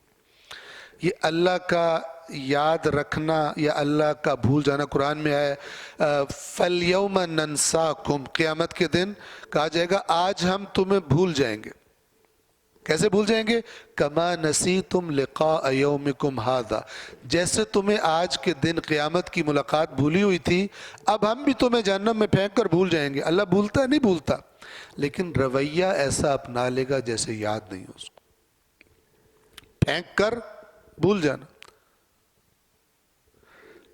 یہ اللہ کا یاد رکھنا یا اللہ کا بھول جانا قرآن میں ہے فَالْيَوْمَ نَنْسَاكُمْ، قیامت کے دن کہا جائے گا آج ہم تمہیں بھول جائیں گے. کیسے بھول جائیں گے؟ كَمَا نَسِيتُمْ لِقَاءَ يَوْمِكُمْ هَذَا، جیسے تمہیں آج کے دن قیامت کی ملاقات بھولی ہوئی تھی اب ہم بھی تمہیں جہنم میں پھینک کر بھول جائیں گے. اللہ بھولتا نہیں بھولتا، لیکن رویہ ایسا اپنا لے گا جیسے یاد نہیں ہو اس کو، پھینک کر بھول جانا.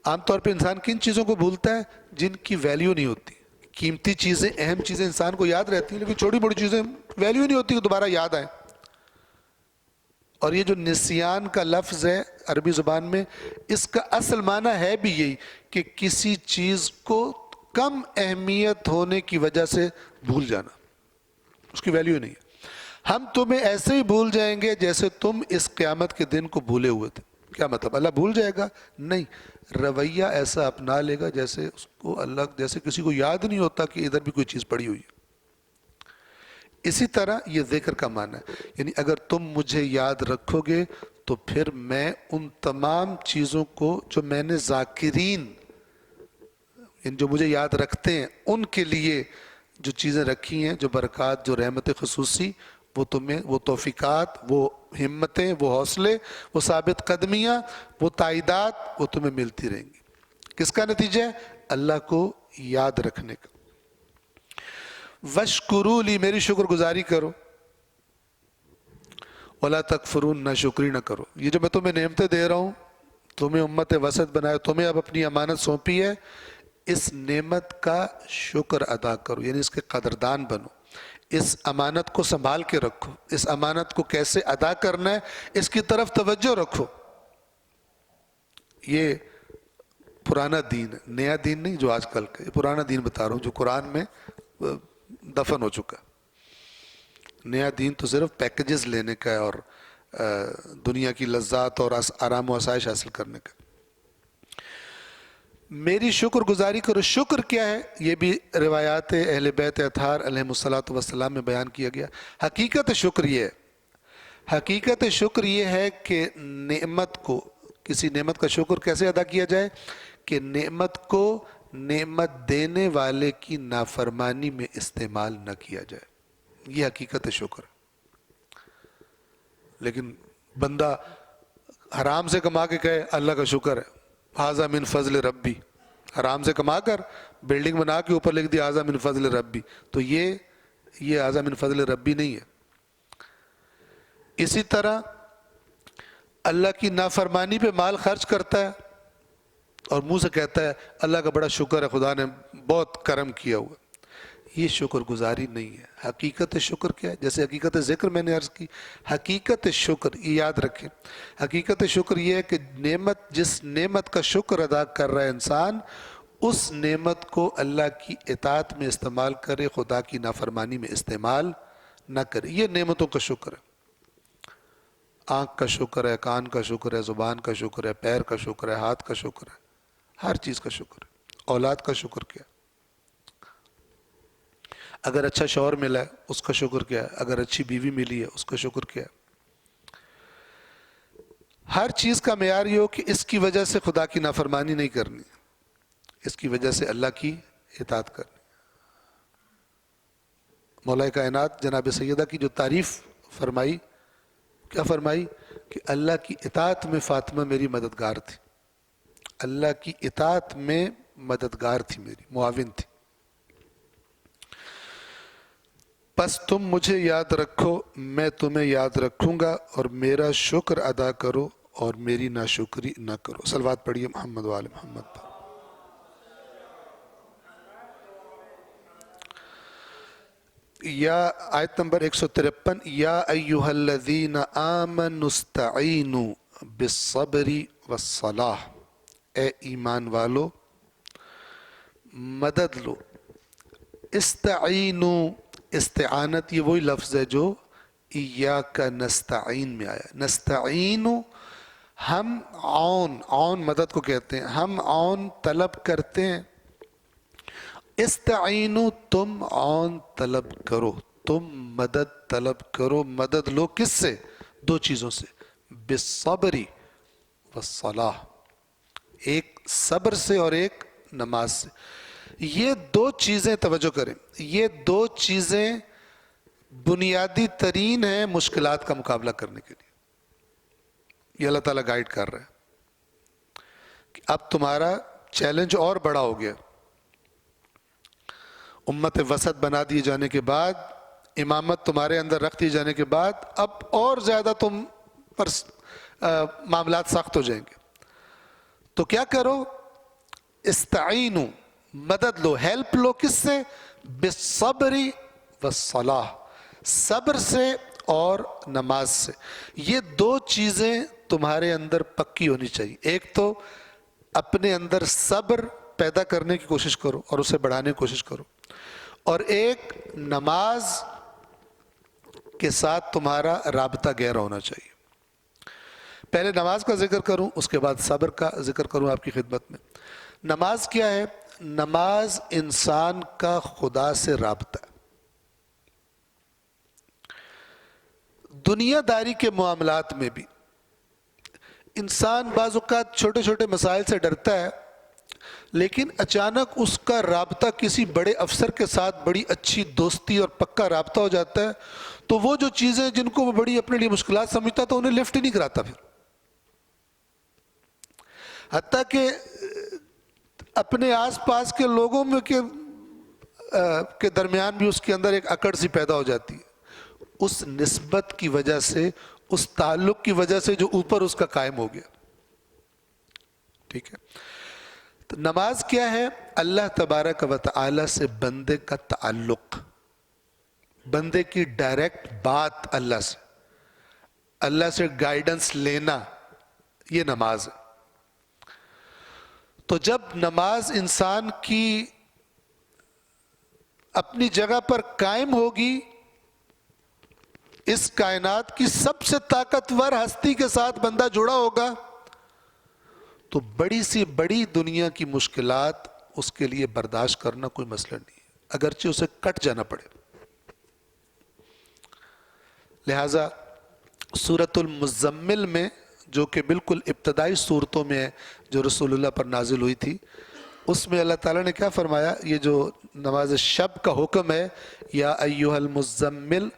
عام طور پہ انسان کن چیزوں کو بھولتا ہے؟ جن کی ویلیو نہیں ہوتی. قیمتی چیزیں، اہم چیزیں انسان کو یاد رہتی ہیں، لیکن چھوٹی بڑی چیزیں ویلیو نہیں ہوتی کہ دوبارہ یاد آئیں. اور یہ جو نسیان کا لفظ ہے عربی زبان میں، اس کا اصل معنی ہے بھی یہی کہ کسی چیز کو کم اہمیت ہونے کی وجہ سے بھول جانا، اس کی ویلیو نہیں ہے. ہم تمہیں ایسے ہی بھول جائیں گے جیسے تم اس قیامت کے دن کو بھولے ہوئے تھے. کیا مطلب اللہ بھول جائے گا؟ نہیں، رویہ ایسا اپنا لے گا جیسے اس کو اللہ، جیسے کسی کو یاد نہیں ہوتا کہ ادھر بھی کوئی چیز پڑی ہوئی ہے. اسی طرح یہ ذکر کا معنی ہے، یعنی اگر تم مجھے یاد رکھو گے تو پھر میں ان تمام چیزوں کو جو میں نے ذاکرین، یعنی جو مجھے یاد رکھتے ہیں ان کے لیے جو چیزیں رکھی ہیں، جو برکات، جو رحمت خصوصی، وہ تمہیں، وہ توفیقات، وہ ہمتیں، وہ حوصلے، وہ ثابت قدمیاں، وہ تائیدات، وہ تمہیں ملتی رہیں گی. کس کا نتیجہ ہے؟ اللہ کو یاد رکھنے کا. وشکروا لی، میری شکر گزاری کرو، ولا تکفرون، نہ شکری نہ کرو. یہ جو میں تمہیں نعمتیں دے رہا ہوں، تمہیں امت وسط بنایا، تمہیں اب اپنی امانت سونپی ہے، اس نعمت کا شکر ادا کرو، یعنی اس کے قدردان بنو، اس امانت کو سنبھال کے رکھو، اس امانت کو کیسے ادا کرنا ہے اس کی طرف توجہ رکھو. یہ پرانا دین ہے، نیا دین نہیں جو آج کل کا، یہ پرانا دین بتا رہا ہوں جو قرآن میں دفن ہو چکا. نیا دین تو صرف پیکجز لینے کا ہے اور دنیا کی لذات اور آرام و آسائش حاصل کرنے کا. میری شکر گزاری کرو. شکر کیا ہے یہ بھی روایات اہل بیت اطہار علیہم الصلاۃ والسلام میں بیان کیا گیا. حقیقت شکر یہ ہے، حقیقت شکر یہ ہے کہ نعمت کو، کسی نعمت کا شکر کیسے ادا کیا جائے کہ نعمت کو نعمت دینے والے کی نافرمانی میں استعمال نہ کیا جائے. یہ حقیقت شکر. لیکن بندہ حرام سے کما کے کہے اللہ کا شکر ہے، ھذا من فضل ربی، حرام سے کما کر بلڈنگ بنا کے اوپر لکھ دیا ھذا من فضل ربی، تو یہ ھذا من فضل ربی نہیں ہے. اسی طرح اللہ کی نافرمانی پہ مال خرچ کرتا ہے اور منہ سے کہتا ہے اللہ کا بڑا شکر ہے، خدا نے بہت کرم کیا ہوا، یہ شکر گزاری نہیں ہے. حقیقت شکر کیا ہے؟ جیسے حقیقت ذکر میں نے عرض کی، حقیقت شکر یہ یاد رکھیں، حقیقت شکر یہ ہے کہ نعمت، جس نعمت کا شکر ادا کر رہا ہے انسان، اس نعمت کو اللہ کی اطاعت میں استعمال کرے، خدا کی نافرمانی میں استعمال نہ کرے. یہ نعمتوں کا شکر ہے. آنکھ کا شکر ہے، کان کا شکر ہے، زبان کا شکر ہے، پیر کا شکر ہے، ہاتھ کا شکر ہے، ہر چیز کا شکر ہے. اولاد کا شکر کیا ہے؟ اگر اچھا شوہر ملا ہے اس کا شکر کیا ہے؟ اگر اچھی بیوی ملی ہے اس کا شکر کیا ہے؟ ہر چیز کا معیار یہ ہو کہ اس کی وجہ سے خدا کی نافرمانی نہیں کرنی، اس کی وجہ سے اللہ کی اطاعت کرنی. مولا کائنات جناب سیدہ کی جو تعریف فرمائی، کیا فرمائی کہ اللہ کی اطاعت میں فاطمہ میری مددگار تھی، اللہ کی اطاعت میں مددگار تھی، میری معاون تھی. پس تم مجھے یاد رکھو، میں تمہیں یاد رکھوں گا، اور میرا شکر ادا کرو اور میری ناشکری نہ کرو. صلوات پڑھیے محمد و آل محمد پر. یا آیت نمبر 153، یا ایہا الذین آمنوا استعینوا بالصبر والصلاۃ، اے ایمان والو مدد لو. استعینوا، استعانت یہ وہی لفظ ہے جو ایاک نستعین میں آیا. نستعین ہم عون مدد کو کہتے ہیں، ہم عون طلب کرتے ہیں. استعینوا تم عون طلب کرو، تم مدد طلب کرو. مدد لو کس سے؟ دو چیزوں سے، بالصبر والصلاۃ، ایک صبر سے اور ایک نماز سے. یہ دو چیزیں توجہ کریں، یہ دو چیزیں بنیادی ترین ہیں مشکلات کا مقابلہ کرنے کے لیے. یہ اللہ تعالیٰ گائیڈ کر رہا ہے کہ اب تمہارا چیلنج اور بڑا ہو گیا. امت وسط بنا دیے جانے کے بعد، امامت تمہارے اندر رکھ دیے جانے کے بعد، اب اور زیادہ تم پر معاملات سخت ہو جائیں گے. تو کیا کرو؟ استعینوا، مدد لو، ہیلپ لو. کس سے؟ بالصبر والصلاۃ، صبر سے اور نماز سے. یہ دو چیزیں تمہارے اندر پکی ہونی چاہیے. ایک تو اپنے اندر صبر پیدا کرنے کی کوشش کرو اور اسے بڑھانے کی کوشش کرو، اور ایک نماز کے ساتھ تمہارا رابطہ گہرا ہونا چاہیے. پہلے نماز کا ذکر کروں، اس کے بعد صبر کا ذکر کروں آپ کی خدمت میں. نماز کیا ہے؟ نماز انسان کا خدا سے رابطہ ہے. دنیا داری کے معاملات میں بھی انسان بعض اوقات چھوٹے چھوٹے مسائل سے ڈرتا ہے، لیکن اچانک اس کا رابطہ کسی بڑے افسر کے ساتھ بڑی اچھی دوستی اور پکا رابطہ ہو جاتا ہے، تو وہ جو چیزیں جن کو وہ بڑی اپنے لیے مشکلات سمجھتا تو انہیں لفٹ ہی نہیں کراتا. پھر حتیٰ کہ اپنے آس پاس کے لوگوں میں کہ کے درمیان بھی اس کے اندر ایک اکڑ سی پیدا ہو جاتی ہے، اس نسبت کی وجہ سے، اس تعلق کی وجہ سے جو اوپر اس کا قائم ہو گیا. ٹھیک ہے. تو نماز کیا ہے؟ اللہ تبارک و تعالی سے بندے کا تعلق، بندے کی ڈائریکٹ بات اللہ سے، اللہ سے گائیڈنس لینا، یہ نماز ہے. تو جب نماز انسان کی اپنی جگہ پر قائم ہوگی، اس کائنات کی سب سے طاقتور ہستی کے ساتھ بندہ جڑا ہوگا، تو بڑی سی بڑی دنیا کی مشکلات اس کے لیے برداشت کرنا کوئی مسئلہ نہیں ہے، اگرچہ اسے کٹ جانا پڑے. لہٰذا سورۃ المزمل میں، جو کہ بالکل ابتدائی صورتوں میں ہے جو رسول اللہ پر نازل ہوئی تھی، اس میں اللہ تعالیٰ نے کیا فرمایا؟ یہ جو نماز شب کا حکم ہے، یا ایہا المزمل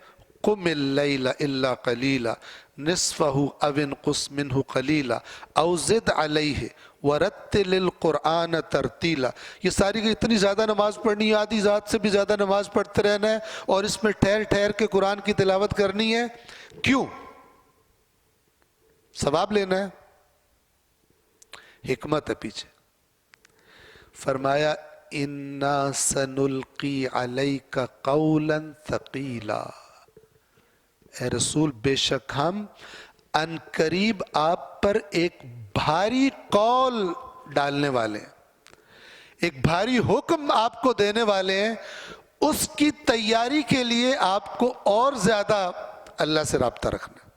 قم اللیل الا قلیلا نصفہ او انقص منہ قلیلا او زد علیہ ورتل القرآن ترتیلا. یہ ساری اتنی زیادہ نماز پڑھنی ہے، آدھی ذات سے بھی زیادہ نماز پڑھتے رہنا ہے، اور اس میں ٹھہر ٹھہر کے قرآن کی تلاوت کرنی ہے. کیوں؟ ثواب لینا ہے. حکمت ہے پیچھے. فرمایا انا سنلقی علیک قولا ثقیلا، اے رسول بے شک ہم ان قریب آپ پر ایک بھاری قول ڈالنے والے ہیں، ایک بھاری حکم آپ کو دینے والے ہیں. اس کی تیاری کے لیے آپ کو اور زیادہ اللہ سے رابطہ رکھنا،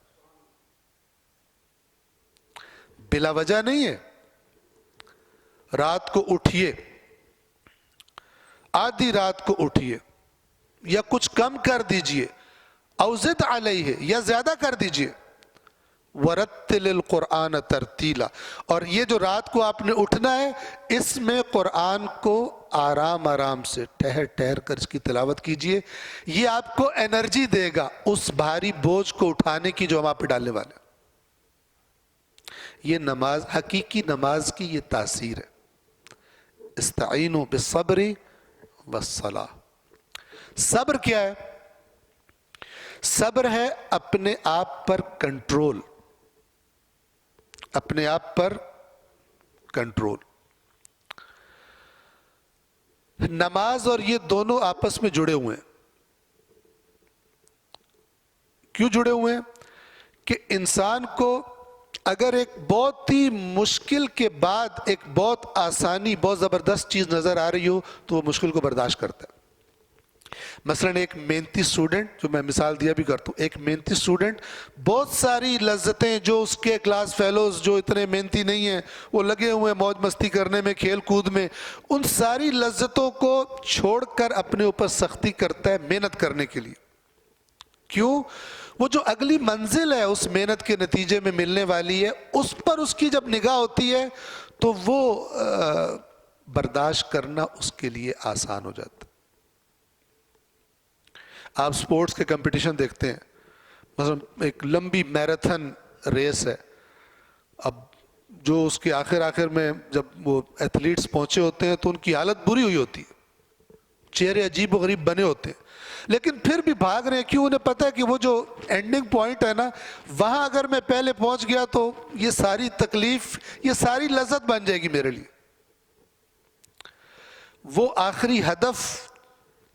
بلا وجہ نہیں ہے. رات کو اٹھیے، آدھی رات کو اٹھیے، یا کچھ کم کر دیجئے، او زد علیہ، یا زیادہ کر دیجئے، ورتل القرآن ترتیلا. اور یہ جو رات کو آپ نے اٹھنا ہے، اس میں قرآن کو آرام آرام سے ٹھہر ٹھہر کر اس کی تلاوت کیجئے. یہ آپ کو انرجی دے گا اس بھاری بوجھ کو اٹھانے کی جو ہم آپ پہ ڈالنے والے ہیں. یہ نماز، حقیقی نماز کی یہ تاثیر ہے. استعینوا بالصبر والصلاۃ. صبر کیا ہے؟ صبر ہے اپنے آپ پر کنٹرول، اپنے آپ پر کنٹرول. نماز اور یہ دونوں آپس میں جڑے ہوئے ہیں. کیوں جڑے ہوئے ہیں؟ کہ انسان کو اگر ایک بہت ہی مشکل کے بعد ایک بہت آسانی، بہت زبردست چیز نظر آ رہی ہو تو وہ مشکل کو برداشت کرتا ہے. مثلاً ایک محنتی اسٹوڈنٹ، جو میں مثال دیا بھی کرتا ہوں، ایک محنتی اسٹوڈنٹ بہت ساری لذتیں، جو اس کے کلاس فیلوز جو اتنے محنتی نہیں ہیں، وہ لگے ہوئے ہیں موج مستی کرنے میں، کھیل کود میں، ان ساری لذتوں کو چھوڑ کر اپنے اوپر سختی کرتا ہے محنت کرنے کے لیے. کیوں؟ وہ جو اگلی منزل ہے اس محنت کے نتیجے میں ملنے والی ہے، اس پر اس کی جب نگاہ ہوتی ہے تو وہ برداشت کرنا اس کے لیے آسان ہو جاتا ہے. آپ سپورٹس کے کمپٹیشن دیکھتے ہیں، مثلا ایک لمبی میراتھن ریس ہے، اب جو اس کے آخر میں جب وہ ایتھلیٹس پہنچے ہوتے ہیں تو ان کی حالت بری ہوئی ہوتی ہے، چہرے عجیب و غریب بنے ہوتے ہیں، لیکن پھر بھی بھاگ رہے ہیں. کیوں؟ انہیں پتہ ہے کہ وہ جو اینڈنگ پوائنٹ ہے نا، وہاں اگر میں پہلے پہنچ گیا تو یہ ساری تکلیف، یہ ساری لذت بن جائے گی میرے لیے. وہ آخری ہدف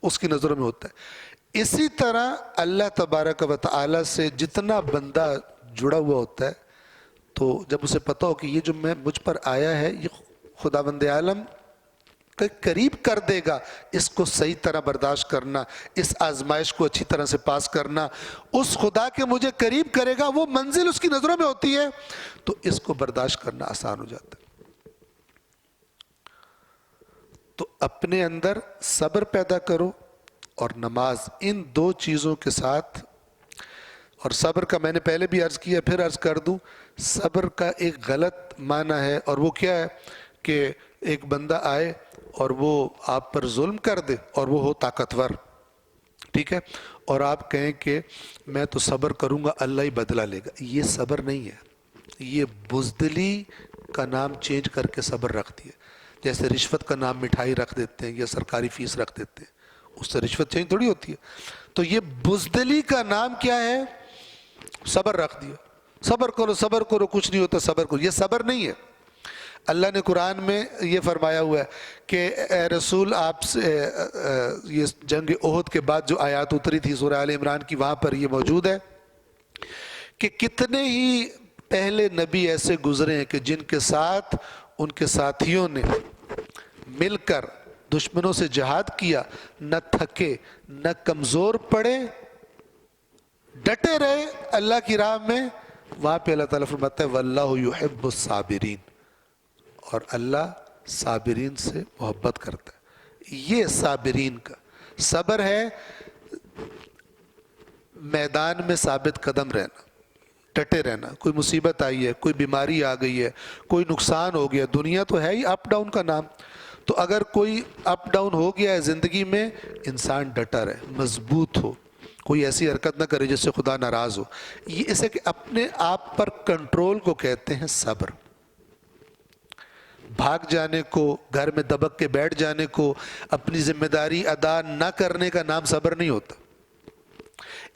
اس کی نظروں میں ہوتا ہے. اسی طرح اللہ تبارک و تعالی سے جتنا بندہ جڑا ہوا ہوتا ہے، تو جب اسے پتہ ہو کہ یہ جو مجھ پر آیا ہے یہ خداوند عالم کے قریب کر دے گا، اس کو صحیح طرح برداشت کرنا، اس آزمائش کو اچھی طرح سے پاس کرنا، اس خدا کے مجھے قریب کرے گا، وہ منزل اس کی نظروں میں ہوتی ہے، تو اس کو برداشت کرنا آسان ہو جاتا ہے. تو اپنے اندر صبر پیدا کرو اور نماز، ان دو چیزوں کے ساتھ. اور صبر کا میں نے پہلے بھی عرض کیا، پھر عرض کر دوں، صبر کا ایک غلط معنی ہے، اور وہ کیا ہے کہ ایک بندہ آئے اور وہ آپ پر ظلم کر دے اور وہ ہو طاقتور، ٹھیک ہے، اور آپ کہیں کہ میں تو صبر کروں گا، اللہ ہی بدلہ لے گا. یہ صبر نہیں ہے، یہ بزدلی کا نام چینج کر کے صبر رکھ دیا. جیسے رشوت کا نام مٹھائی رکھ دیتے ہیں یا سرکاری فیس رکھ دیتے ہیں. اس سے رشوت چینج تھوڑی ہوتی ہے. تو یہ بزدلی کا نام کیا ہے؟ صبر رکھ دیا. صبر کرو کچھ نہیں ہوتا، صبر کرو. یہ صبر نہیں ہے. اللہ نے قرآن میں یہ فرمایا ہوا ہے کہ اے رسول آپ سے یہ جنگ احد کے بعد جو آیات اتری تھی سورہ آل عمران کی، وہاں پر یہ موجود ہے کہ کتنے ہی پہلے نبی ایسے گزرے ہیں کہ جن کے ساتھ ان کے ساتھیوں نے مل کر دشمنوں سے جہاد کیا، نہ تھکے نہ کمزور پڑے، ڈٹے رہے اللہ کی راہ میں. وہاں پہ اللہ تعالیٰ فرماتا ہے وَاللَّهُ يُحِبُّ الصَّابِرِينَ، اور اللہ صابرین سے محبت کرتا ہے. یہ صابرین کا صبر ہے، میدان میں ثابت قدم رہنا، ڈٹے رہنا. کوئی مصیبت آئی ہے، کوئی بیماری آ گئی ہے، کوئی نقصان ہو گیا. دنیا تو ہے ہی اپ ڈاؤن کا نام. تو اگر کوئی اپ ڈاؤن ہو گیا ہے زندگی میں، انسان ڈٹا رہے، مضبوط ہو، کوئی ایسی حرکت نہ کرے جس سے خدا ناراض ہو. یہ اسے کہ اپنے آپ پر کنٹرول کو کہتے ہیں صبر. بھاگ جانے کو، گھر میں دبک کے بیٹھ جانے کو، اپنی ذمہ داری ادا نہ کرنے کا نام صبر نہیں ہوتا.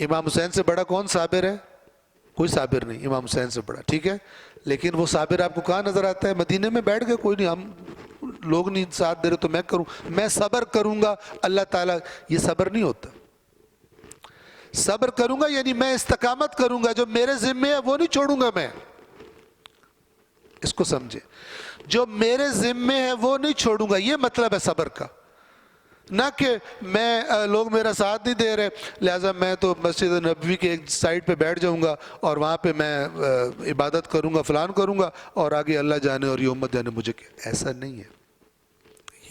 امام حسین سے بڑا کون صابر ہے؟ کوئی صابر نہیں امام حسین سے بڑا، ٹھیک ہے. لیکن وہ صابر آپ کو کہاں نظر آتا ہے؟ مدینے میں بیٹھ گئے، کوئی نہیں، ہم لوگ نہیں ساتھ دے رہے تو میں کروں، میں صبر کروں گا اللہ تعالیٰ. یہ صبر نہیں ہوتا. صبر کروں گا یعنی میں استقامت کروں گا، جو میرے ذمہ ہے وہ نہیں چھوڑوں گا میں. اس کو سمجھے، جو میرے ذمہ ہے وہ نہیں چھوڑوں گا، یہ مطلب ہے صبر کا. نہ کہ میں لوگ میرا ساتھ نہیں دے رہے لہٰذا میں تو مسجد نبوی کے ایک سائڈ پہ بیٹھ جاؤں گا اور وہاں پہ میں عبادت کروں گا، فلان کروں گا، اور آگے اللہ جانے اور یہ امت جانے مجھے کیا. ایسا نہیں ہے.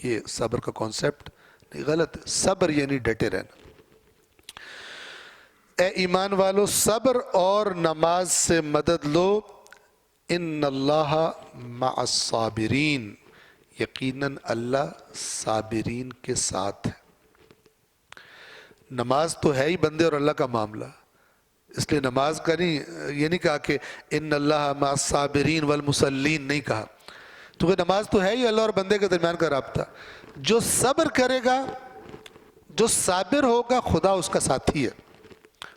یہ صبر کا کانسیپٹ نہیں، غلط ہے. صبر یعنی ڈٹے رہنا. اے ایمان والو، صبر اور نماز سے مدد لو. ان اللہ مع الصابرین، یقیناً اللہ صابرین کے ساتھ ہے. نماز تو ہے ہی بندے اور اللہ کا معاملہ، اس لیے نماز کا نہیں، یہ نہیں کہا کہ ان اللہ مع الصابرین والمصلین، نہیں کہا. کیونکہ نماز تو ہے ہی اللہ اور بندے کے درمیان کا رابطہ. جو صبر کرے گا، جو صابر ہوگا، خدا اس کا ساتھی ہے،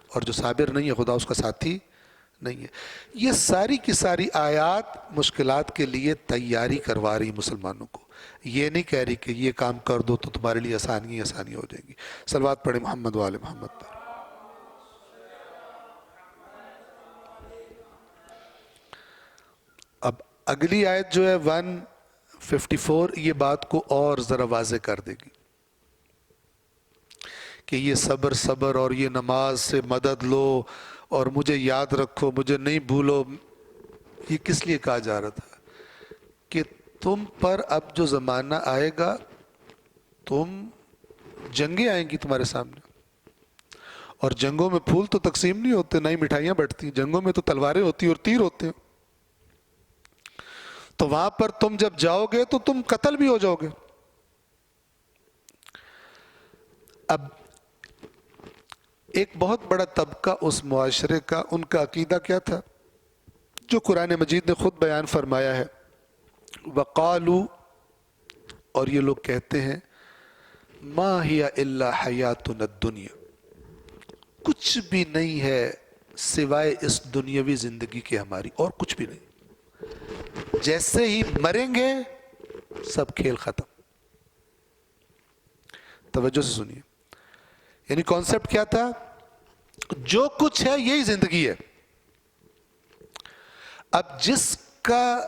اور جو صابر نہیں ہے خدا اس کا ساتھی نہیں ہے. یہ ساری کی ساری آیات مشکلات کے لیے تیاری کروا رہی مسلمانوں کو. یہ نہیں کہہ رہی کہ یہ کام کر دو تو تمہارے لیے آسانی ہو جائیں گی. صلوات پڑھیں محمد وآل محمد پر. اب اگلی آیت جو ہے 154، یہ بات کو اور ذرا واضح کر دے گی کہ یہ صبر اور یہ نماز سے مدد لو اور مجھے یاد رکھو، مجھے نہیں بھولو. یہ کس لیے کہا جا رہا تھا؟ کہ تم پر اب جو زمانہ آئے گا، جنگیں آئیں گی تمہارے سامنے، اور جنگوں میں پھول تو تقسیم نہیں ہوتے، نہ ہی مٹھائیاں بٹتی. جنگوں میں تو تلواریں ہوتی اور تیر ہوتے ہیں. تو وہاں پر تم جب جاؤ گے تو تم قتل بھی ہو جاؤ گے. اب ایک بہت بڑا طبقہ اس معاشرے کا، ان کا عقیدہ کیا تھا جو قرآن مجید نے خود بیان فرمایا ہے. وقالو، اور یہ لوگ کہتے ہیں، ما ہی الا حیاتنا الدنیا، کچھ بھی نہیں ہے سوائے اس دنیاوی زندگی کے ہماری، اور کچھ بھی نہیں. جیسے ہی مریں گے سب کھیل ختم. توجہ سے سنیے، یعنی کانسیپٹ کیا تھا؟ جو کچھ ہے یہی زندگی ہے. اب جس کا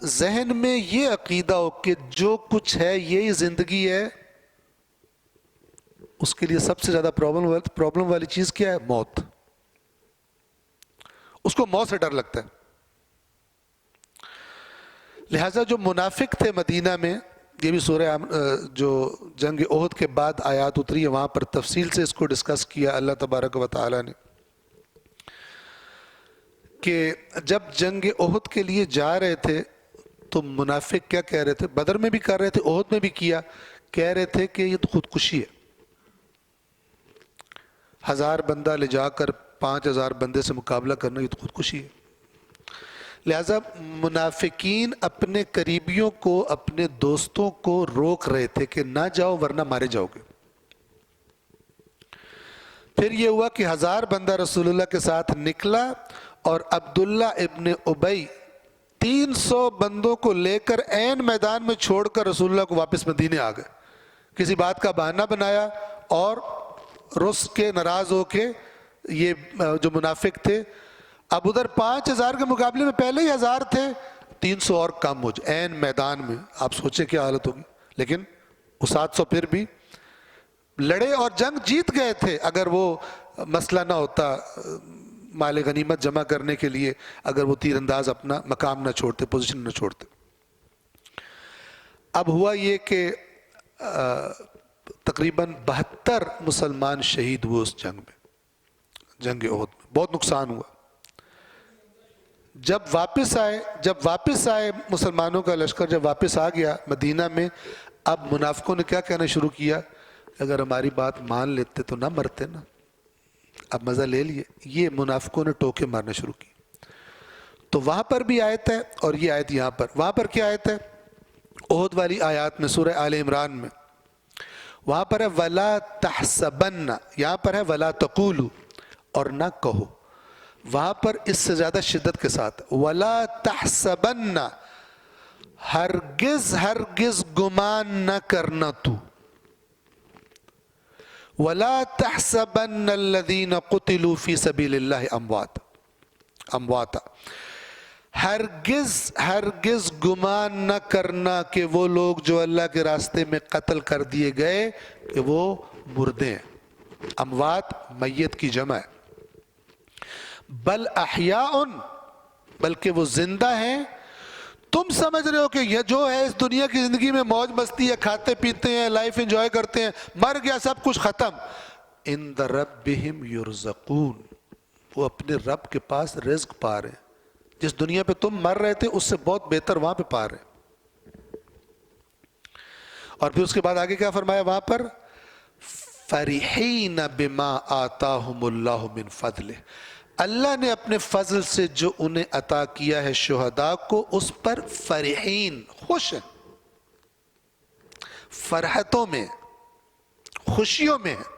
ذہن میں یہ عقیدہ ہو کہ جو کچھ ہے یہی زندگی ہے، اس کے لیے سب سے زیادہ پرابلم والی چیز کیا ہے؟ موت. اس کو موت سے ڈر لگتا ہے. لہٰذا جو منافق تھے مدینہ میں، یہ بھی سورہ جو جنگ احد کے بعد آیات اتری ہے وہاں پر تفصیل سے اس کو ڈسکس کیا اللہ تبارک و تعالی نے، کہ جب جنگ احد کے لیے جا رہے تھے تو منافق کیا کہہ رہے تھے؟ بدر میں بھی کر رہے تھے، احد میں بھی کیا، کہہ رہے تھے کہ یہ تو خودکشی ہے. 1000 بندہ لے جا کر 5000 بندے سے مقابلہ کرنا، یہ تو خودکشی ہے. لہٰذا منافقین اپنے قریبیوں کو، اپنے دوستوں کو روک رہے تھے کہ نہ جاؤ ورنہ مارے جاؤ گے. پھر یہ ہوا کہ 1000 بندہ رسول اللہ کے ساتھ نکلا اور عبداللہ ابن ابی 300 بندوں کو لے کر عین میدان میں چھوڑ کر رسول اللہ کو واپس مدینے آ گئے. کسی بات کا بہانہ بنایا اور رس کے ناراض ہو کے یہ جو منافق تھے، اب ادھر 5000 کے مقابلے میں پہلے ہی 1000 تھے، 300 اور کم ہو جائے عین میدان میں. آپ سوچیں کیا حالت ہوگی. لیکن وہ 700 پھر بھی لڑے اور جنگ جیت گئے تھے. اگر وہ مسئلہ نہ ہوتا مال غنیمت جمع کرنے کے لیے، اگر وہ تیر انداز اپنا مقام نہ چھوڑتے، پوزیشن نہ چھوڑتے. اب ہوا یہ کہ تقریباً 72 مسلمان شہید ہوئے اس جنگ میں، جنگ احد میں. بہت نقصان ہوا. جب واپس آئے مسلمانوں کا لشکر جب واپس آ گیا مدینہ میں، اب منافقوں نے کیا کہنا شروع کیا؟ اگر ہماری بات مان لیتے تو نہ مرتے نا، اب مزہ لے لیے. یہ منافقوں نے ٹوکے مارنا شروع کی. تو وہاں پر بھی آیت ہے اور یہ آیت یہاں پر. وہاں پر کیا آیت ہے؟ احد والی آیات میں سورہ آل عمران میں وہاں پر ہے وَلَا تَحْسَبَنَّ، یہاں پر ہے وَلَا تَقُولُوا، اور نہ کہو. وہاں پر اس سے زیادہ شدت کے ساتھ وَلَا تَحْسَبَنَّ، ہرگز گمان نہ کرنا تو. وَلَا تَحْسَبَنَّ الَّذِينَ قُتِلُوا فِي سَبِيلِ اللَّهِ أَمْوَاتًا، ہرگز گمان نہ کرنا کہ وہ لوگ جو اللہ کے راستے میں قتل کر دیے گئے کہ وہ مردے ہیں. اموات میت کی جمع ہے. بل احیاء، بلکہ وہ زندہ ہیں. تم سمجھ رہے ہو کہ یہ جو ہے اس دنیا کی زندگی میں موج مستی ہے، کھاتے پیتے ہیں، لائف انجوائے کرتے ہیں، مر گیا سب کچھ ختم. عند ربہم یرزقون، وہ اپنے رب کے پاس رزق پا رہے ہیں. جس دنیا پہ تم مر رہے تھے اس سے بہت بہتر وہاں پہ پا رہے ہیں. اور پھر اس کے بعد آگے کیا فرمایا وہاں پر؟ فرحین بما آتاہم اللہ من فضلہ، اللہ نے اپنے فضل سے جو انہیں عطا کیا ہے شہداء کو، اس پر فرحین، خوش ہیں، فرحتوں میں، خوشیوں میں ہیں،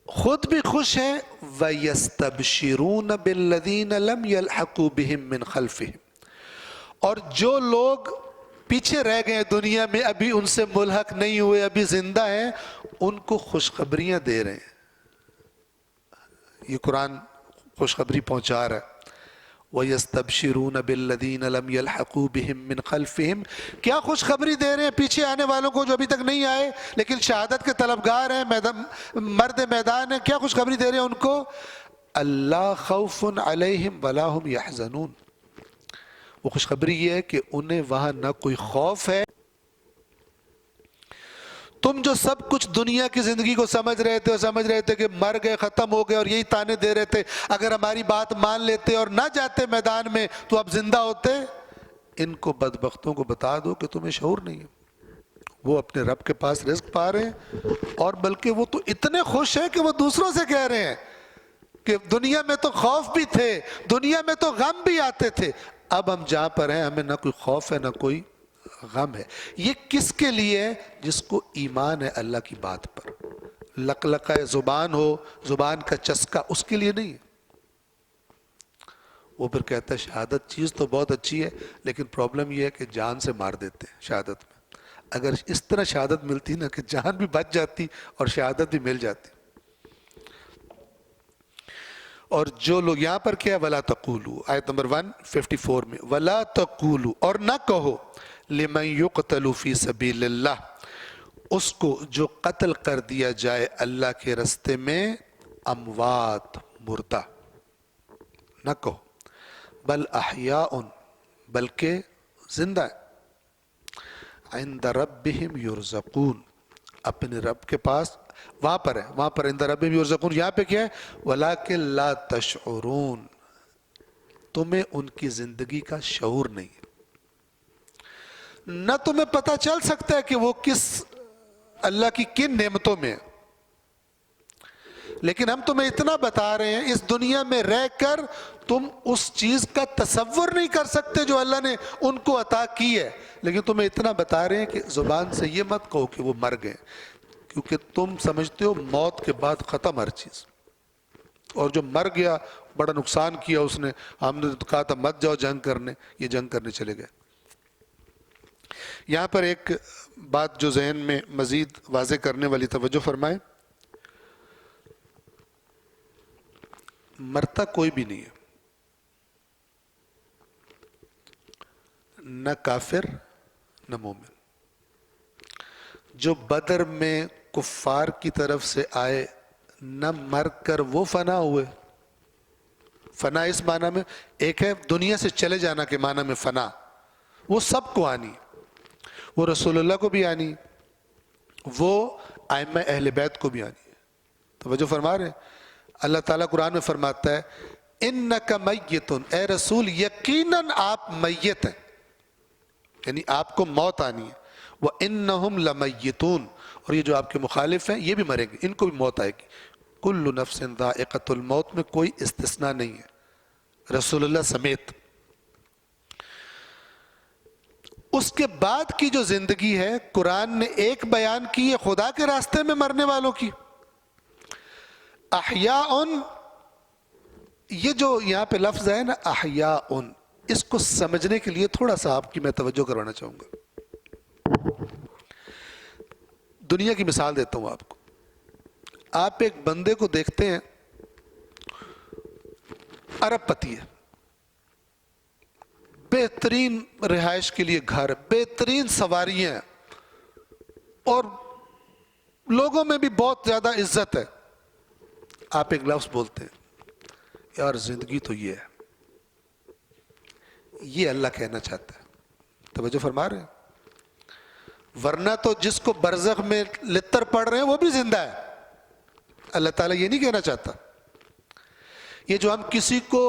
خود بھی خوش ہیں. وَيَسْتَبْشِرُونَ بِالَّذِينَ لَمْ يَلْحَقُوا بِهِمْ مِنْ خَلْفِهِمْ، اور جو لوگ پیچھے رہ گئے دنیا میں، ابھی ان سے ملحق نہیں ہوئے، ابھی زندہ ہیں، ان کو خوشخبریاں دے رہے ہیں. یہ قرآن خوشخبری پہنچا رہا ہے. وَيَسْتَبْشِرُونَ بِالَّذِينَ لَمْ يَلْحَقُوا بِهِمْ مِنْ خَلْفِهِمْ، کیا خوشخبری دے رہے ہیں پیچھے آنے والوں کو جو ابھی تک نہیں آئے لیکن شہادت کے طلبگار ہیں، مرد میدان ہیں. کیا خوشخبری دے رہے ہیں ان کو؟ اللہ خوف علیہم ولا هم يحزنون. وہ خوشخبری یہ ہے کہ انہیں وہاں نہ کوئی خوف ہے. تم جو سب کچھ دنیا کی زندگی کو سمجھ رہے تھے کہ مر گئے، ختم ہو گئے، اور یہی تانے دے رہے تھے اگر ہماری بات مان لیتے اور نہ جاتے میدان میں تو اب زندہ ہوتے. ان کو بدبختوں کو بتا دو کہ تمہیں شعور نہیں ہے. وہ اپنے رب کے پاس رزق پا رہے ہیں، اور بلکہ وہ تو اتنے خوش ہیں کہ وہ دوسروں سے کہہ رہے ہیں کہ دنیا میں تو خوف بھی تھے، دنیا میں تو غم بھی آتے تھے، اب ہم جہاں پر ہیں ہمیں نہ کوئی خوف ہے نہ کوئی غم ہے. یہ کس کے لیے ہے؟ جس کو ایمان ہے اللہ کی بات پر. لقلقہ زبان ہو، زبان کا چسکا، اس کے لیے نہیں ہے. وہ پھر کہتا ہے شہادت چیز تو بہت اچھی ہے لیکن پرابلم یہ ہے کہ جان سے مار دیتے ہیں شہادت میں. اگر اس طرح شہادت ملتی نا کہ جان بھی بچ جاتی اور شہادت بھی مل جاتی. اور جو لوگ یہاں پر کیا وَلَا تَقُولُوا، آیت نمبر 154 میں وَلَا تَقُولُوا، اور نہ کہو لِمَنْ يُقْتَلُ فِي سَبِيلِ اللَّهِ، اس کو جو قتل کر دیا جائے اللہ کے رستے میں، اموات، مردہ. نہ کہو بل احیاء، بلکہ زندہ ہے. عند ربہم یرزقون، اپنے رب کے پاس، وہاں پر ہے، وہاں پر عند ربہم یرزقون. یہاں پہ کیا ہے؟ ولیکن لا تشعرون، تمہیں ان کی زندگی کا شعور نہیں ہے. نہ تمہیں پتہ چل سکتا ہے کہ وہ کس اللہ کی کن نعمتوں میں ہے، لیکن ہم تمہیں اتنا بتا رہے ہیں اس دنیا میں رہ کر تم اس چیز کا تصور نہیں کر سکتے جو اللہ نے ان کو عطا کی ہے. لیکن تمہیں اتنا بتا رہے ہیں کہ زبان سے یہ مت کہو کہ وہ مر گئے، کیونکہ تم سمجھتے ہو موت کے بعد ختم ہر چیز، اور جو مر گیا بڑا نقصان کیا اس نے، ہم نے کہا تھا مت جاؤ جنگ کرنے، یہ جنگ کرنے چلے گئے۔ یہاں پر ایک بات جو ذہن میں مزید واضح کرنے والی، توجہ فرمائیں، مرتا کوئی بھی نہیں ہے، نہ کافر نہ مومن۔ جو بدر میں کفار کی طرف سے آئے، نہ مر کر وہ فنا ہوئے۔ فنا اس معنی میں، ایک ہے دنیا سے چلے جانا کے معنی میں فنا، وہ سب کو آنی، وہ رسول اللہ کو بھی آنی، وہ ائمہ اہل بیت کو بھی آنی ہے۔ توجہ فرما رہے ہیں؟ اللہ تعالیٰ قرآن میں فرماتا ہے اِنَّكَ مَيِّتٌ، اے رسول یقیناً آپ میت ہیں، یعنی آپ کو موت آنی ہے۔ وَإِنَّهُمْ لَمَيِّتُونَ، اور یہ جو آپ کے مخالف ہیں یہ بھی مریں گے، ان کو بھی موت آئے گی۔ کُلُّ نَفْسٍ ذَائِقَةُ الْمَوْتِ میں کوئی استثناء نہیں ہے، رسول اللہ سمیت۔ اس کے بعد کی جو زندگی ہے، قرآن نے ایک بیان کی ہے خدا کے راستے میں مرنے والوں کی، احیاء، یہ جو یہاں پہ لفظ ہے نا احیاء، اس کو سمجھنے کے لیے تھوڑا سا آپ کی میں توجہ کروانا چاہوں گا۔ دنیا کی مثال دیتا ہوں آپ کو۔ آپ ایک بندے کو دیکھتے ہیں، ارب پتی ہے، بہترین رہائش کے لیے گھر، بہترین سواریاں ہیں، اور لوگوں میں بھی بہت زیادہ عزت ہے۔ آپ ایک لفظ بولتے ہیں یار زندگی تو یہ ہے، یہ اللہ کہنا چاہتا ہے، توجہ فرما رہے ہیں؟ ورنہ تو جس کو برزخ میں لتر پڑ رہے ہیں وہ بھی زندہ ہے، اللہ تعالیٰ یہ نہیں کہنا چاہتا۔ یہ جو ہم کسی کو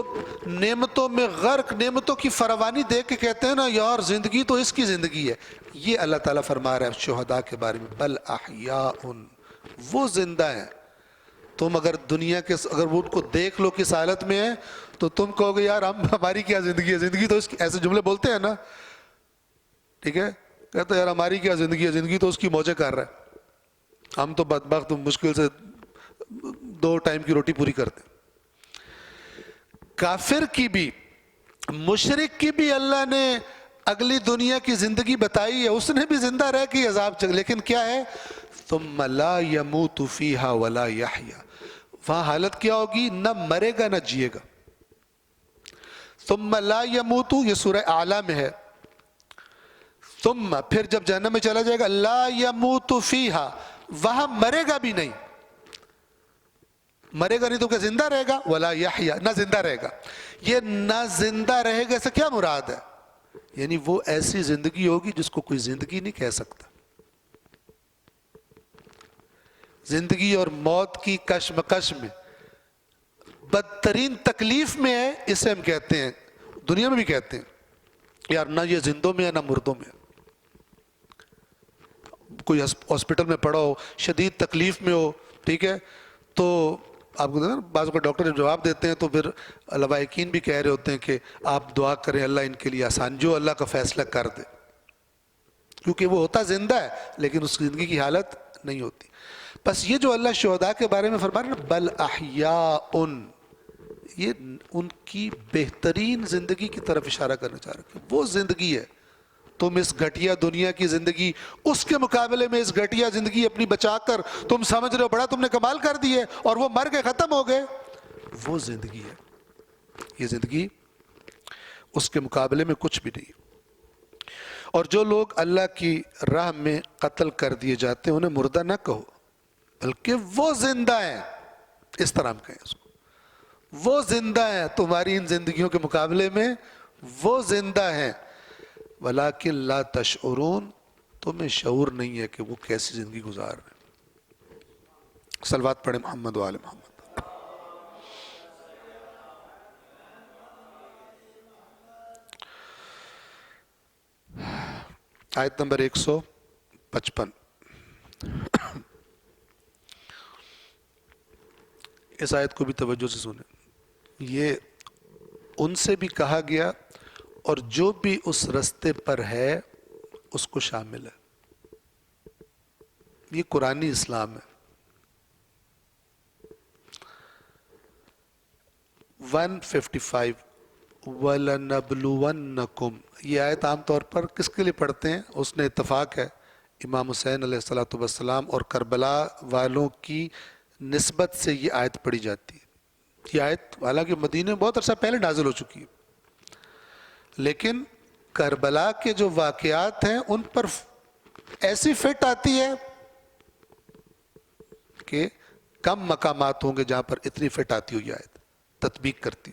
نعمتوں میں غرق، نعمتوں کی فراوانی دیکھ کے کہتے ہیں نا یار زندگی تو اس کی زندگی ہے، یہ اللہ تعالیٰ فرما رہا ہے شہداء کے بارے میں، بل احیاء، وہ زندہ ہیں۔ تم اگر دنیا کے اگر وہ ان کو دیکھ لو کس حالت میں ہے تو تم کہو گے یار ہماری کیا زندگی ہے، زندگی تو اس کی، ایسے جملے بولتے ہیں نا، ٹھیک ہے، کہتے ہیں یار ہماری کیا زندگی ہے، زندگی تو اس کی موجیں کر رہا ہے، ہم تو بدبخت مشکل سے 2 ٹائم کی روٹی پوری کرتے ہیں۔ کافر کی بھی، مشرک کی بھی اللہ نے اگلی دنیا کی زندگی بتائی ہے، اس نے بھی زندہ رہ کے عذاب چک، لیکن کیا ہے ثم لا يموت فيها ولا يحيا، وہاں حالت کیا ہوگی، نہ مرے گا نہ جیے گا۔ ثم لا يموت، یہ سورہ اعلیٰ میں ہے، ثم پھر جب جہنم میں چلا جائے گا، لا يموت فيها، وہاں مرے گا بھی نہیں، مرے گا نہیں تو کیا زندہ رہے گا، ولا یحیا، نہ زندہ رہے گا۔ یہ نہ زندہ رہے گا سے کیا مراد ہے، یعنی وہ ایسی زندگی ہوگی جس کو کوئی زندگی نہیں کہہ سکتا۔ زندگی اور موت کی کشمکش میں، بدترین تکلیف میں ہے، اسے ہم کہتے ہیں، دنیا میں بھی کہتے ہیں یار نہ یہ زندوں میں ہے نہ مردوں میں ہے۔ کوئی ہاسپٹل میں پڑا ہو، شدید تکلیف میں ہو، ٹھیک ہے، تو آپ کو بعض اوقات ڈاکٹر جب جواب دیتے ہیں تو پھر لوائقین بھی کہہ رہے ہوتے ہیں کہ آپ دعا کریں اللہ ان کے لیے آسان، جو اللہ کا فیصلہ کر دے، کیونکہ وہ ہوتا زندہ ہے لیکن اس زندگی کی حالت نہیں ہوتی۔ بس یہ جو اللہ شہداء کے بارے میں فرما رہا ہے نا بل احیاء، یہ ان کی بہترین زندگی کی طرف اشارہ کرنا چاہ رہا ہے، وہ زندگی ہے۔ تم اس گھٹیا دنیا کی زندگی، اس کے مقابلے میں اس گھٹیا زندگی اپنی بچا کر تم سمجھ رہے ہو بڑا تم نے کمال کر دی ہے، اور وہ مر کے ختم ہو گئے، وہ زندگی ہے۔ یہ زندگی اس کے مقابلے میں کچھ بھی نہیں۔ اور جو لوگ اللہ کی راہ میں قتل کر دیے جاتے ہیں انہیں مردہ نہ کہو بلکہ وہ زندہ ہیں، اس طرح ہم کہیں اس کو، وہ زندہ ہیں تمہاری ان زندگیوں کے مقابلے میں، وہ زندہ ہیں، ولیکن لا تشعرون، تمہیں شعور نہیں ہے کہ وہ کیسی زندگی گزار رہے ہیں۔ صلوات پڑھیں محمد و آل محمد۔ آیت نمبر 155، اس آیت کو بھی توجہ سے سنیں، یہ ان سے بھی کہا گیا اور جو بھی اس رستے پر ہے اس کو شامل ہے۔ یہ قرآنی اسلام ہے. 155 وَلَنَبْلُوَنَّكُمْ، یہ آیت عام طور پر کس کے لیے پڑھتے ہیں؟ اس نے اتفاق ہے امام حسین علیہ الصلوۃ والسلام اور کربلا والوں کی نسبت سے یہ آیت پڑھی جاتی ہے. یہ آیت حالانکہ مدینہ میں بہت عرصہ پہلے نازل ہو چکی ہے، لیکن کربلا کے جو واقعات ہیں ان پر ایسی فٹ آتی ہے کہ کم مقامات ہوں گے جہاں پر اتنی فٹ آتی ہو یہ آیت تطبیق کرتی.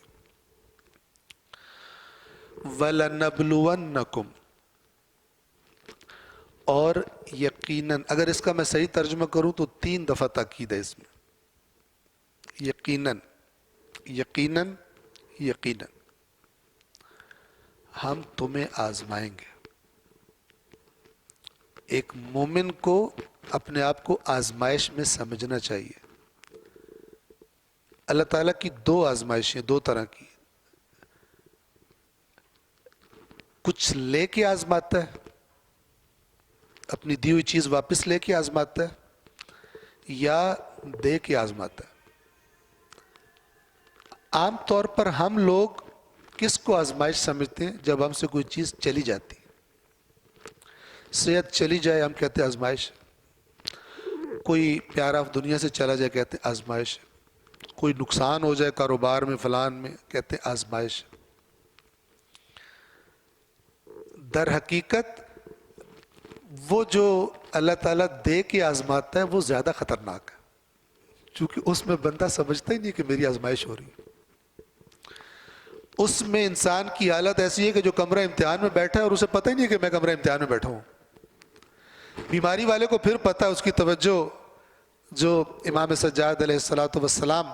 وَلَنَبْلُوَنَّكُمْ، اور یقیناً، اگر اس کا میں صحیح ترجمہ کروں تو 3 دفعہ تاکید ہے اس میں. یقیناً، یقیناً، یقیناً ہم تمہیں آزمائیں گے. ایک مومن کو اپنے آپ کو آزمائش میں سمجھنا چاہیے. اللہ تعالیٰ کی 2 آزمائشیں 2 طرح کی، کچھ لے کے آزماتا ہے، اپنی دی ہوئی چیز واپس لے کے آزماتا ہے، یا دے کے آزماتا ہے. عام طور پر ہم لوگ کس کو آزمائش سمجھتے ہیں؟ جب ہم سے کوئی چیز چلی جاتی، صحت چلی جائے ہم کہتے ہیں آزمائش، کوئی پیارا دنیا سے چلا جائے کہتے ہیں آزمائش، کوئی نقصان ہو جائے کاروبار میں فلان میں کہتے ہیں آزمائش. در حقیقت وہ جو اللہ تعالیٰ دے کے آزماتا ہے وہ زیادہ خطرناک ہے، چونکہ اس میں بندہ سمجھتا ہی نہیں کہ میری آزمائش ہو رہی ہے. اس میں انسان کی حالت ایسی ہے کہ جو کمرہ امتحان میں بیٹھا ہے اور اسے پتہ ہی نہیں ہے کہ میں کمرہ امتحان میں بیٹھا ہوں. بیماری والے کو پھر پتہ ہے، اس کی توجہ جو امام سجاد علیہ الصلوۃ والسلام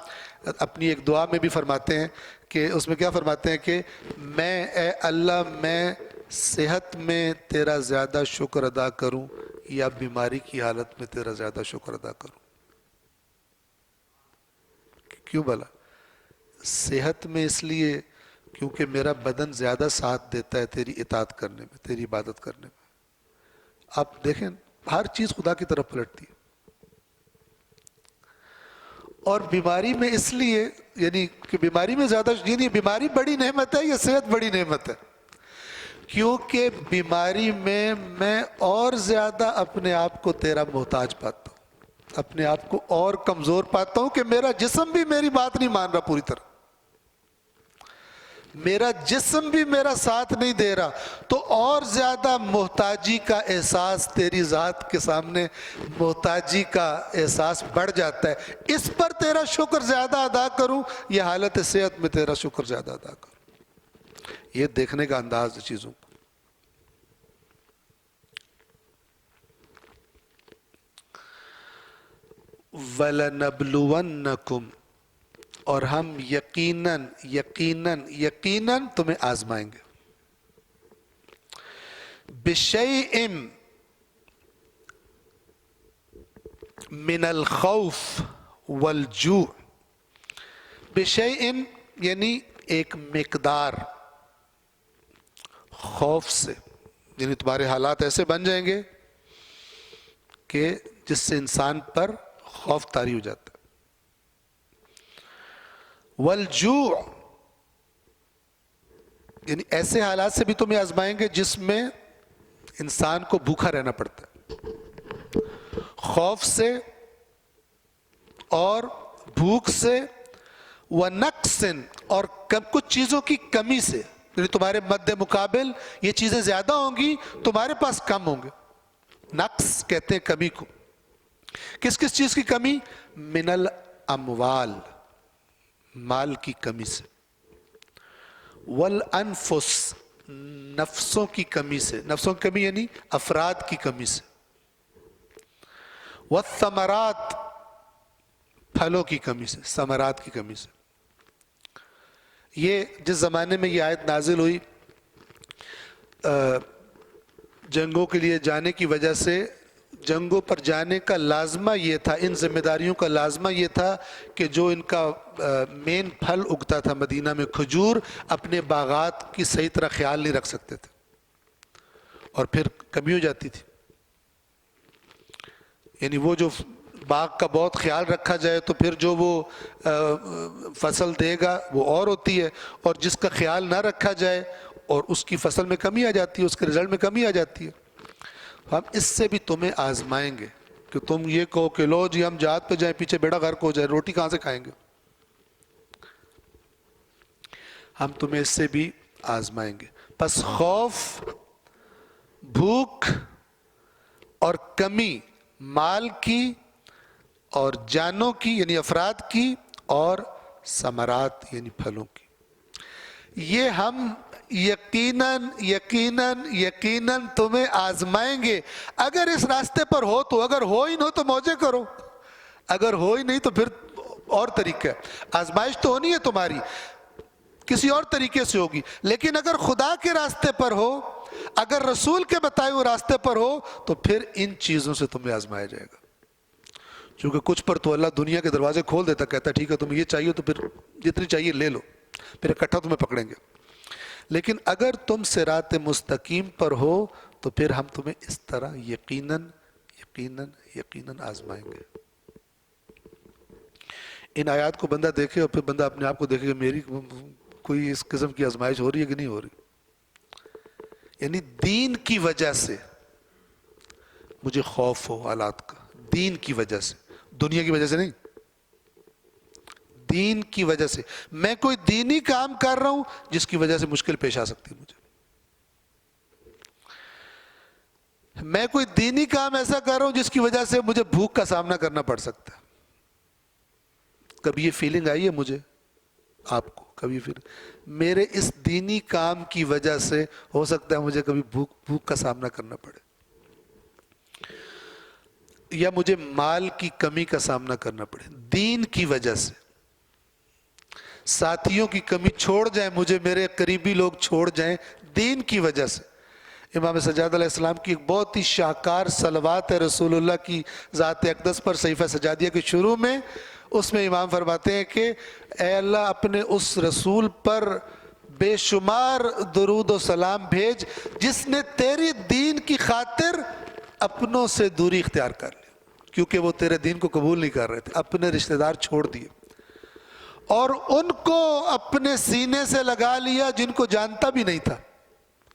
اپنی ایک دعا میں بھی فرماتے ہیں کہ اس میں کیا فرماتے ہیں کہ میں اے اللہ میں صحت میں تیرا زیادہ شکر ادا کروں یا بیماری کی حالت میں تیرا زیادہ شکر ادا کروں. کیوں بھلا؟ صحت میں اس لیے کیونکہ میرا بدن زیادہ ساتھ دیتا ہے تیری اطاعت کرنے میں، تیری عبادت کرنے میں. آپ دیکھیں ہر چیز خدا کی طرف پلٹتی ہے. اور بیماری میں اس لیے، یعنی کہ بیماری میں زیادہ، یعنی بیماری بڑی نعمت ہے یا صحت بڑی نعمت ہے؟ کیونکہ بیماری میں اور زیادہ اپنے آپ کو تیرا محتاج پاتا ہوں، اپنے آپ کو اور کمزور پاتا ہوں کہ میرا جسم بھی میری بات نہیں مان رہا پوری طرح، میرا جسم بھی میرا ساتھ نہیں دے رہا، تو اور زیادہ محتاجی کا احساس تیری ذات کے سامنے، محتاجی کا احساس بڑھ جاتا ہے. اس پر تیرا شکر زیادہ ادا کروں یا حالت صحت میں تیرا شکر زیادہ ادا کروں؟ یہ دیکھنے کا انداز ہے چیزوں کو. وَلَنَبْلُوَنَّكُمْ، اور ہم یقیناً یقیناً یقیناً تمہیں آزمائیں گے. بِشَيْءٍ مِّنَ الْخَوْفِ وَالْجُوعِ، بِشَيْءٍ یعنی ایک مقدار، خوف سے، یعنی تمہارے حالات ایسے بن جائیں گے کہ جس سے انسان پر خوف طاری ہو جاتا ہے. والجوع یعنی ایسے حالات سے بھی تمہیں آزمائیں گے جس میں انسان کو بھوکا رہنا پڑتا ہے، خوف سے اور بھوک سے، وَنَقْصٍ اور کچھ چیزوں کی کمی سے، یعنی تمہارے مد مقابل یہ چیزیں زیادہ ہوں گی، تمہارے پاس کم ہوں گے. نقص کہتے ہیں کمی کو. کس کس چیز کی کمی؟ من الاموال، مال کی کمی سے، والانفس نفسوں کی کمی سے، نفسوں کی کمی یعنی افراد کی کمی سے، والثمرات پھلوں کی کمی سے، ثمرات کی کمی سے. یہ جس زمانے میں یہ آیت نازل ہوئی، جنگوں کے لیے جانے کی وجہ سے، جنگوں پر جانے کا لازمہ یہ تھا، ان ذمہ داریوں کا لازمہ یہ تھا کہ جو ان کا مین پھل اگتا تھا مدینہ میں کھجور، اپنے باغات کی صحیح طرح خیال نہیں رکھ سکتے تھے اور پھر کمی ہو جاتی تھی. یعنی وہ جو باغ کا بہت خیال رکھا جائے تو پھر جو وہ فصل دے گا وہ اور ہوتی ہے، اور جس کا خیال نہ رکھا جائے اور اس کی فصل میں کمی آ جاتی ہے، اس کے رزلٹ میں کمی آ جاتی ہے۔ ہم اس سے بھی تمہیں آزمائیں گے کہ تم یہ کہو کہ لو جی ہم جہاد پہ جائیں، پیچھے بیڑا غرق ہو جائے، روٹی کہاں سے کھائیں گے؟ ہم تمہیں اس سے بھی آزمائیں گے۔ پس خوف، بھوک اور کمی مال کی اور جانوں کی یعنی افراد کی، اور ثمرات یعنی پھلوں کی، یہ ہم یقیناً تمہیں آزمائیں گے اگر اس راستے پر ہو تو۔ اگر ہو ہی نہ تو موجے کرو، اگر ہو ہی نہیں تو پھر اور طریقہ ہے۔ آزمائش تو ہونی ہے تمہاری، کسی اور طریقے سے ہوگی، لیکن اگر خدا کے راستے پر ہو، اگر رسول کے بتائے ہوئے راستے پر ہو، تو پھر ان چیزوں سے تمہیں آزمایا جائے گا۔ چونکہ کچھ پر تو اللہ دنیا کے دروازے کھول دیتا، کہتا ٹھیک ہے تمہیں یہ چاہیے تو پھر جتنی چاہیے لے لو، پھر اکٹھا تمہیں پکڑیں گے۔ لیکن اگر تم صراط مستقیم پر ہو تو پھر ہم تمہیں اس طرح یقیناً آزمائیں گے۔ ان آیات کو بندہ دیکھے اور پھر بندہ اپنے آپ کو دیکھے کہ میری کوئی اس قسم کی آزمائش ہو رہی ہے کہ نہیں ہو رہی۔ یعنی دین کی وجہ سے مجھے خوف ہو حالات کا، دین کی وجہ سے، دنیا کی وجہ سے نہیں، دین کی وجہ سے۔ میں کوئی دینی کام کر رہا ہوں جس کی وجہ سے مشکل پیش آ سکتی ہے مجھے، میں کوئی دینی کام ایسا کر رہا ہوں جس کی وجہ سے مجھے بھوک کا سامنا کرنا پڑ سکتا ہے۔ کبھی یہ فیلنگ آئی ہے مجھے، آپ کو کبھی میرے اس دینی کام کی وجہ سے ہو سکتا ہے مجھے کبھی بھوک کا سامنا کرنا پڑے، یا مجھے مال کی کمی کا سامنا کرنا پڑے دین کی وجہ سے، ساتھیوں کی کمی چھوڑ جائیں مجھے، میرے قریبی لوگ چھوڑ جائیں دین کی وجہ سے۔ امام سجاد علیہ السلام کی ایک بہت ہی شاہکار صلوات ہے رسول اللہ کی ذات اقدس پر صحیفہ سجادیہ کے شروع میں، اس میں امام فرماتے ہیں کہ اے اللہ اپنے اس رسول پر بے شمار درود و سلام بھیج جس نے تیری دین کی خاطر اپنوں سے دوری اختیار کر لی، کیونکہ وہ تیرے دین کو قبول نہیں کر رہے تھے، اپنے رشتہ دار چھوڑ دیے، اور ان کو اپنے سینے سے لگا لیا جن کو جانتا بھی نہیں تھا،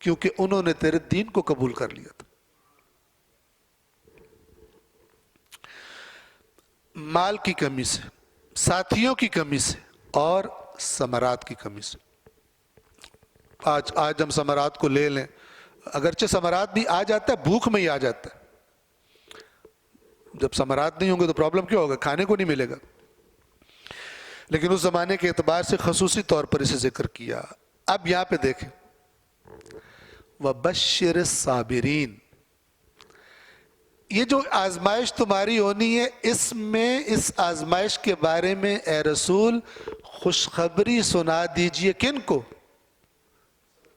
کیونکہ انہوں نے تیرے دین کو قبول کر لیا تھا۔ مال کی کمی سے، ساتھیوں کی کمی سے، اور ثمرات کی کمی سے۔ آج ہم ثمرات کو لے لیں، اگرچہ ثمرات بھی آ جاتا ہے، بھوک میں ہی آ جاتا ہے۔ جب ثمرات نہیں ہوں گے تو پرابلم کیا ہوگا؟ کھانے کو نہیں ملے گا۔ لیکن اس زمانے کے اعتبار سے خصوصی طور پر اسے ذکر کیا۔ اب یہاں پہ دیکھیں، وَبَشِّرِ الصَّابِرِينَ، یہ جو آزمائش تمہاری ہونی ہے، اس میں اس آزمائش کے بارے میں اے رسول خوشخبری سنا دیجئے۔ کن کو؟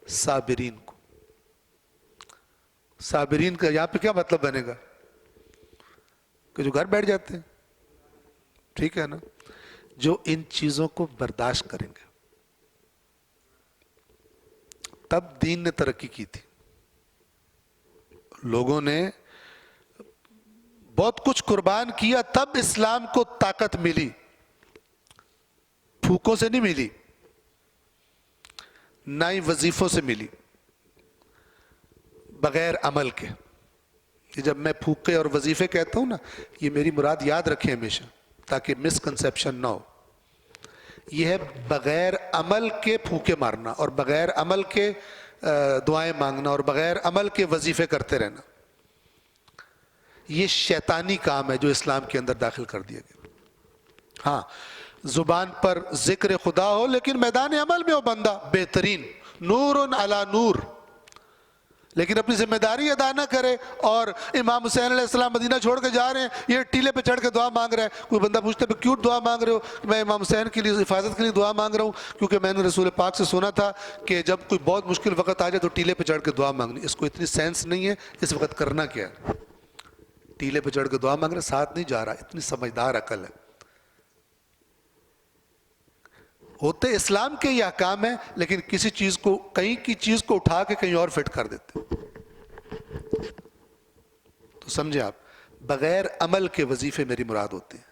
صابرین کو۔ صابرین کا یہاں پہ کیا مطلب بنے گا؟ کہ جو گھر بیٹھ جاتے ہیں، ٹھیک ہے نا، جو ان چیزوں کو برداشت کریں گے۔ تب دین نے ترقی کی تھی، لوگوں نے بہت کچھ قربان کیا، تب اسلام کو طاقت ملی، پھوکوں سے نہیں ملی، نہ ہی وظیفوں سے ملی، بغیر عمل کے۔ کہ جب میں پھوکے اور وظیفے کہتا ہوں نا، یہ میری مراد یاد رکھیں ہمیشہ تاکہ مس کنسیپشن نہ ہو، یہ ہے بغیر عمل کے پھوکے مارنا، اور بغیر عمل کے دعائیں مانگنا، اور بغیر عمل کے وظیفے کرتے رہنا۔ یہ شیطانی کام ہے جو اسلام کے اندر داخل کر دیا گیا۔ ہاں، زبان پر ذکر خدا ہو لیکن میدان عمل میں ہو بندہ بہترین، نور علی نور، لیکن اپنی ذمہ داری ادا نہ کرے۔ اور امام حسین علیہ السلام مدینہ چھوڑ کے جا رہے ہیں، یہ ٹیلے پہ چڑھ کے دعا مانگ رہا ہے۔ کوئی بندہ پوچھتا ہے کیوں دعا مانگ رہے ہو؟ میں امام حسین کے لیے حفاظت کے لیے دعا مانگ رہا ہوں، کیونکہ میں نے رسول پاک سے سنا تھا کہ جب کوئی بہت مشکل وقت آ جائے تو ٹیلے پہ چڑھ کے دعا مانگنی۔ اس کو اتنی سینس نہیں ہے اس وقت کرنا کیا ہے، ٹیلے پہ چڑھ کے دعا مانگ رہے، ساتھ نہیں جا رہا، اتنی سمجھدار عقل ہے۔ ہوتے اسلام کے یہ احکام ہیں، لیکن کسی چیز کو، کہیں کی چیز کو اٹھا کے کہیں اور فٹ کر دیتے۔ تو سمجھے آپ، بغیر عمل کے وظیفے میری مراد ہوتے ہیں،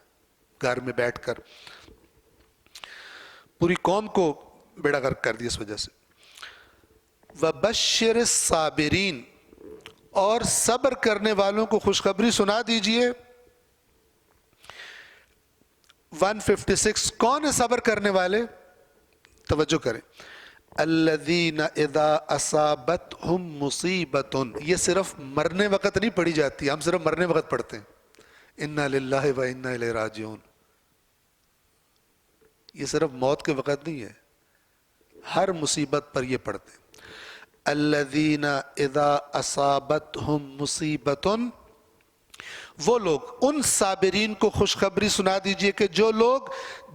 گھر میں بیٹھ کر پوری قوم کو بیڑا غرق کر دیا اس وجہ سے۔ وَبَشِّرِ الصَّابِرِينَ، اور صبر کرنے والوں کو خوشخبری سنا دیجئے۔ 156 کون ہے صبر کرنے والے؟ توجہ کریں، الذین اذا اصابتہم مصیبۃ، یہ صرف مرنے وقت نہیں پڑھی جاتی، ہم صرف مرنے وقت پڑھتے ہیں انا للہ و انا الیہ راجعون، یہ صرف موت کے وقت نہیں ہے، ہر مصیبت پر یہ پڑھتے ہیں۔ الذین اذا اصابتہم مصیبۃ، وہ لوگ، ان صابرین کو خوشخبری سنا دیجئے کہ جو لوگ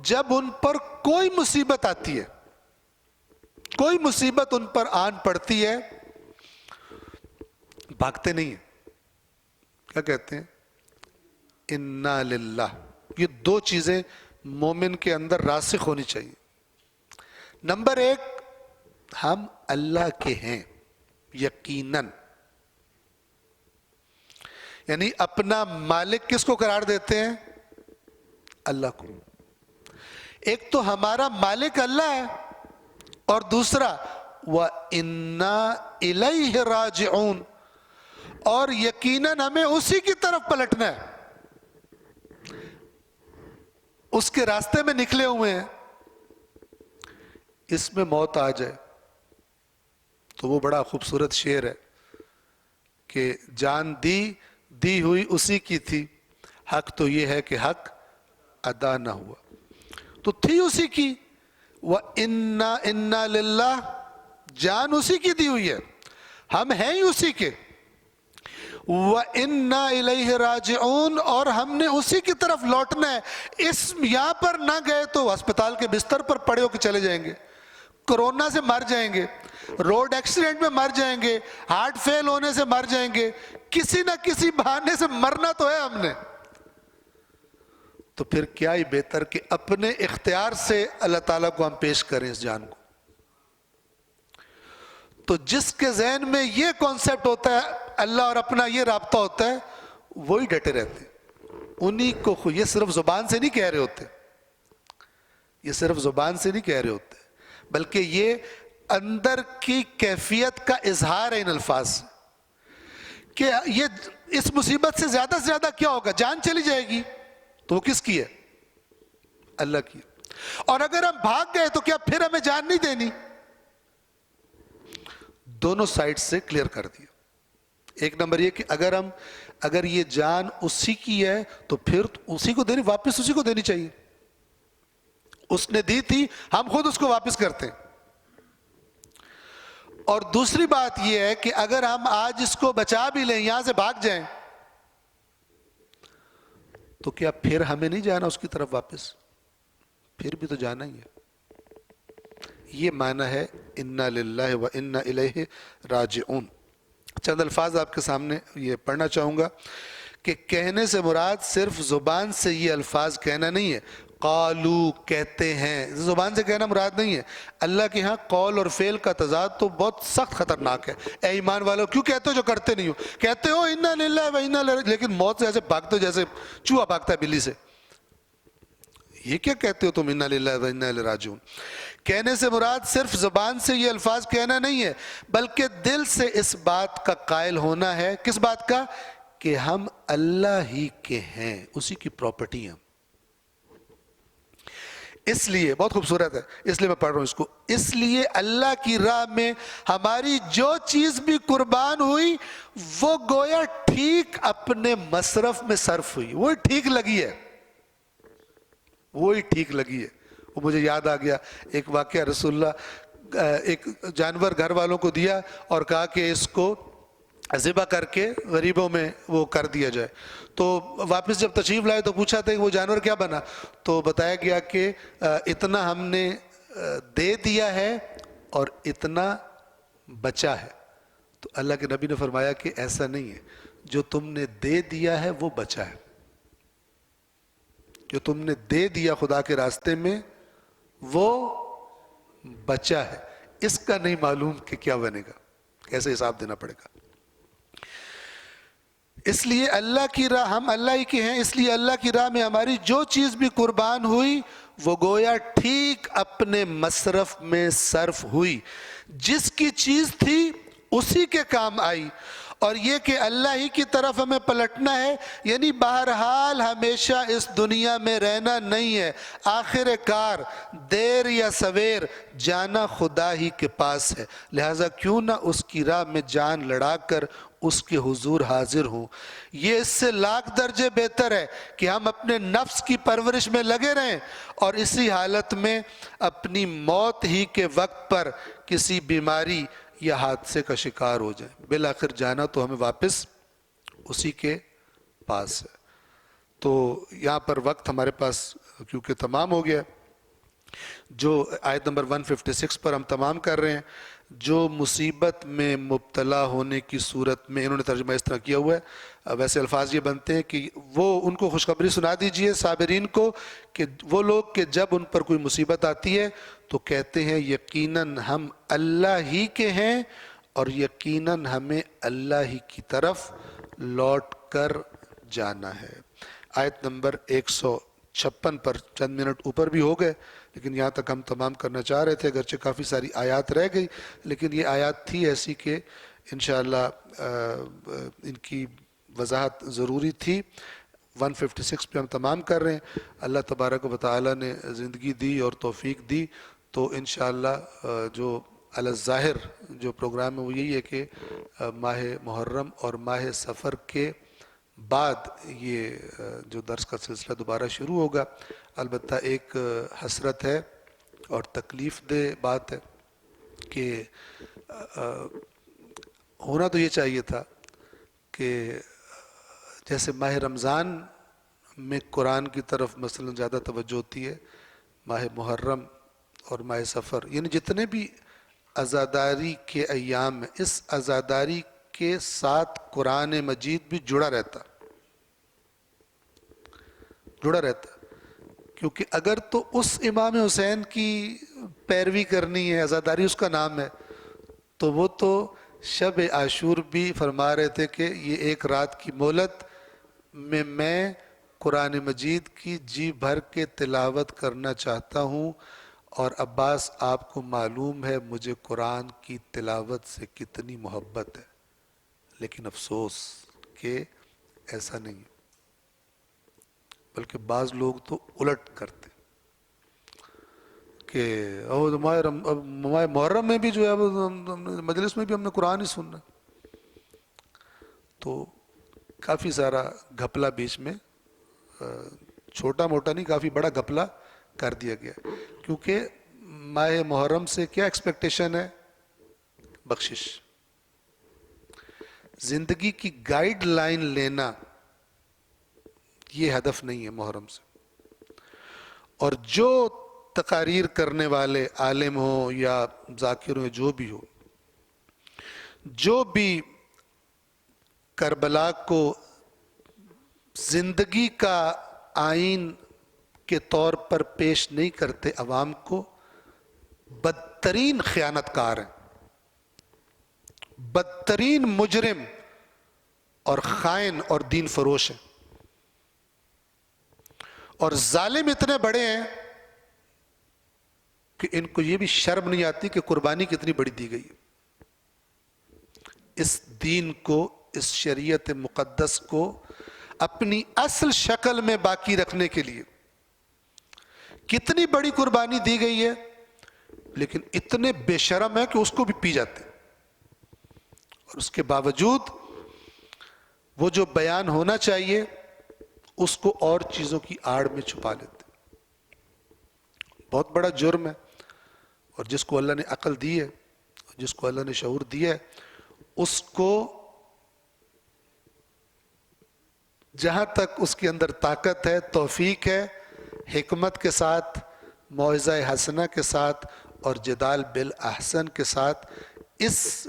جب ان پر کوئی مصیبت آتی ہے، کوئی مصیبت ان پر آن پڑتی ہے، بھاگتے نہیں ہیں، کیا کہتے ہیں؟ انا للہ۔ یہ دو چیزیں مومن کے اندر راسخ ہونی چاہیے۔ نمبر ایک، ہم اللہ کے ہیں یقیناً، یعنی اپنا مالک کس کو قرار دیتے ہیں؟ اللہ کو۔ ایک تو ہمارا مالک اللہ ہے، اور دوسرا وَإِنَّا إِلَيْهِ رَاجِعُونَ، اور یقیناً ہمیں اسی کی طرف پلٹنا ہے، اس کے راستے میں نکلے ہوئے ہیں۔ اس میں موت آ جائے تو وہ بڑا خوبصورت شعر ہے کہ جان دی ہوئی اسی کی تھی، حق تو یہ ہے کہ حق ادا نہ ہوا، تو تھی اسی کی۔ وَإِنَّا لِلَّهِ، جان اسی کی دی ہوئی ہے، ہم ہیں ہی اسی کے۔ وَإِنَّا إِلَيْهِ رَاجِعُونَ، اور ہم نے اسی کی طرف لوٹنا ہے۔ اس یہاں پر نہ گئے تو ہسپتال کے بستر پر پڑے ہو کے چلے جائیں گے، کرونا سے مر جائیں گے، روڈ ایکسیڈنٹ میں مر جائیں گے، ہارٹ فیل ہونے سے مر جائیں گے، کسی نہ کسی بہانے سے مرنا تو ہے ہم نے۔ تو پھر کیا ہی بہتر کہ اپنے اختیار سے اللہ تعالیٰ کو ہم پیش کریں اس جان کو۔ تو جس کے ذہن میں یہ کانسیپٹ ہوتا ہے، اللہ اور اپنا یہ رابطہ ہوتا ہے، وہی ڈٹے رہتے ہیں، انہی کو یہ صرف زبان سے نہیں کہہ رہے ہوتے، یہ صرف زبان سے نہیں کہہ رہے ہوتے، بلکہ یہ اندر کی کیفیت کا اظہار ہے ان الفاظ سے، کہ یہ اس مصیبت سے زیادہ کیا ہوگا؟ جان چلی جائے گی، تو وہ کس کی ہے؟ اللہ کی۔ اور اگر ہم بھاگ گئے تو کیا پھر ہمیں جان نہیں دینی؟ دونوں سائڈ سے کلیئر کر دیا۔ ایک نمبر یہ کہ اگر یہ جان اسی کی ہے تو پھر اسی کو دینی، واپس اسی کو دینی چاہیے، اس نے دی تھی، ہم خود اس کو واپس کرتے ہیں۔ اور دوسری بات یہ ہے کہ اگر ہم آج اس کو بچا بھی لیں، یہاں سے بھاگ جائیں، تو کیا پھر ہمیں نہیں جانا اس کی طرف واپس؟ پھر بھی تو جانا ہی ہے۔ یہ معنی ہے انا للہ و انا الیہ راجعون۔ چند الفاظ آپ کے سامنے یہ پڑھنا چاہوں گا کہ کہنے سے مراد صرف زبان سے یہ الفاظ کہنا نہیں ہے، قالو کہتے ہیں، زبان سے کہنا مراد نہیں ہے۔ اللہ کے ہاں قول اور فعل کا تضاد تو بہت سخت خطرناک ہے۔ اے ایمان والو کیوں کہتے ہو جو کرتے نہیں ہو؟ کہتے ہو انا للہ و انا الیہ، لیکن موت سے ایسے بھاگتے ہو جیسے چوہا بھاگتا ہے بلی سے۔ یہ کیا کہتے ہو تم انا للہ و انا الیہ راجعون؟ کہنے سے مراد صرف زبان سے یہ الفاظ کہنا نہیں ہے، بلکہ دل سے اس بات کا قائل ہونا ہے۔ کس بات کا؟ کہ ہم اللہ ہی کے ہیں، اسی کی پراپرٹی ہیں۔ اس لیے بہت خوبصورت ہے، اس لیے میں پڑھ رہا ہوں اس کو، اس لیے اللہ کی راہ میں ہماری جو چیز بھی قربان ہوئی وہ گویا ٹھیک اپنے مصرف میں صرف ہوئی، وہی ٹھیک لگی ہے، وہی ٹھیک لگی ہے۔ وہ مجھے یاد آ گیا ایک واقعہ، رسول اللہ ایک جانور گھر والوں کو دیا اور کہا کہ اس کو ذبح کر کے غریبوں میں وہ کر دیا جائے۔ تو واپس جب تشریف لائے تو پوچھا تھا کہ وہ جانور کیا بنا، تو بتایا گیا کہ اتنا ہم نے دے دیا ہے اور اتنا بچا ہے۔ تو اللہ کے نبی نے فرمایا کہ ایسا نہیں ہے، جو تم نے دے دیا ہے وہ بچا ہے، جو تم نے دے دیا خدا کے راستے میں وہ بچا ہے، اس کا نہیں معلوم کہ کیا بنے گا، کیسے حساب دینا پڑے گا۔ اس لیے اللہ کی راہ، ہم اللہ ہی کے ہیں، اس لیے اللہ کی راہ میں ہماری جو چیز بھی قربان ہوئی وہ گویا ٹھیک اپنے مصرف میں صرف ہوئی، جس کی چیز تھی اسی کے کام آئی۔ اور یہ کہ اللہ ہی کی طرف ہمیں پلٹنا ہے، یعنی بہرحال ہمیشہ اس دنیا میں رہنا نہیں ہے، آخر کار دیر یا سویر جانا خدا ہی کے پاس ہے، لہٰذا کیوں نہ اس کی راہ میں جان لڑا کر اس کے حضور حاضر ہوں۔ یہ اس سے لاکھ درجے بہتر ہے کہ ہم اپنے نفس کی پرورش میں لگے رہیں اور اسی حالت میں اپنی موت ہی کے وقت پر کسی بیماری یا حادثے کا شکار ہو جائیں، بالآخر جانا تو ہمیں واپس اسی کے پاس ہے۔ تو یہاں پر وقت ہمارے پاس کیونکہ تمام ہو گیا، جو آیت نمبر 156 پر ہم تمام کر رہے ہیں، جو مصیبت میں مبتلا ہونے کی صورت میں، انہوں نے ترجمہ اس طرح کیا ہوا ہے، ویسے الفاظ یہ بنتے ہیں کہ وہ ان کو خوشخبری سنا دیجئے صابرین کو کہ وہ لوگ کہ جب ان پر کوئی مصیبت آتی ہے تو کہتے ہیں یقیناً ہم اللہ ہی کے ہیں اور یقیناً ہمیں اللہ ہی کی طرف لوٹ کر جانا ہے۔ آیت نمبر 156 پر چند منٹ اوپر بھی ہو گئے، لیکن یہاں تک ہم تمام کرنا چاہ رہے تھے، اگرچہ کافی ساری آیات رہ گئی، لیکن یہ آیات تھی ایسی کہ انشاءاللہ ان کی وضاحت ضروری تھی۔ 156 پہ ہم تمام کر رہے ہیں، اللہ تبارک و تعالیٰ نے زندگی دی اور توفیق دی تو انشاءاللہ جو علی الظاہر جو پروگرام ہے وہ یہی ہے کہ ماہ محرم اور ماہ سفر کے بعد یہ جو درس کا سلسلہ دوبارہ شروع ہوگا۔ البتہ ایک حسرت ہے اور تکلیف دہ بات ہے کہ ہونا تو یہ چاہیے تھا کہ جیسے ماہ رمضان میں قرآن کی طرف مثلا زیادہ توجہ ہوتی ہے، ماہ محرم اور ماہ سفر یعنی جتنے بھی عزاداری کے ایام ہیں، اس عزاداری کے ساتھ قرآن مجید بھی جڑا رہتا کیونکہ اگر تو اس امام حسین کی پیروی کرنی ہے، عزاداری اس کا نام ہے، تو وہ تو شب عاشور بھی فرما رہے تھے کہ یہ ایک رات کی مہلت میں قرآن مجید کی جی بھر کے تلاوت کرنا چاہتا ہوں، اور عباس آپ کو معلوم ہے مجھے قرآن کی تلاوت سے کتنی محبت ہے، لیکن افسوس کہ ایسا نہیں ہے، بلکہ بعض لوگ تو الٹ کرتے کہ ماہ محرم میں بھی جو ہے مجلس میں بھی ہم نے قرآن ہی سننا، تو کافی سارا گھپلا بیچ میں، چھوٹا موٹا نہیں کافی بڑا گھپلا کر دیا گیا، کیونکہ ماہ محرم سے کیا ایکسپیکٹیشن ہے؟ بخشش۔ زندگی کی گائیڈ لائن لینا یہ ہدف نہیں ہے محرم سے، اور جو تقاریر کرنے والے عالم ہوں یا ذاکر ہوں جو بھی ہو، جو بھی کربلا کو زندگی کا آئین کے طور پر پیش نہیں کرتے عوام کو، بدترین خیانت کار ہیں، بدترین مجرم اور خائن اور دین فروش ہیں، اور ظالم اتنے بڑے ہیں کہ ان کو یہ بھی شرم نہیں آتی کہ قربانی کتنی بڑی دی گئی ہے اس دین کو، اس شریعت مقدس کو اپنی اصل شکل میں باقی رکھنے کے لیے کتنی بڑی قربانی دی گئی ہے، لیکن اتنے بے شرم ہے کہ اس کو بھی پی جاتے، اور اس کے باوجود وہ جو بیان ہونا چاہیے اس کو اور چیزوں کی آڑ میں چھپا لیتے۔ بہت بڑا جرم ہے، اور جس کو اللہ نے عقل دی ہے، جس کو اللہ نے شعور دیا ہے، اس کو جہاں تک اس کے اندر طاقت ہے، توفیق ہے، حکمت کے ساتھ، موعظہ حسنہ کے ساتھ اور جدال بالاحسن کے ساتھ اس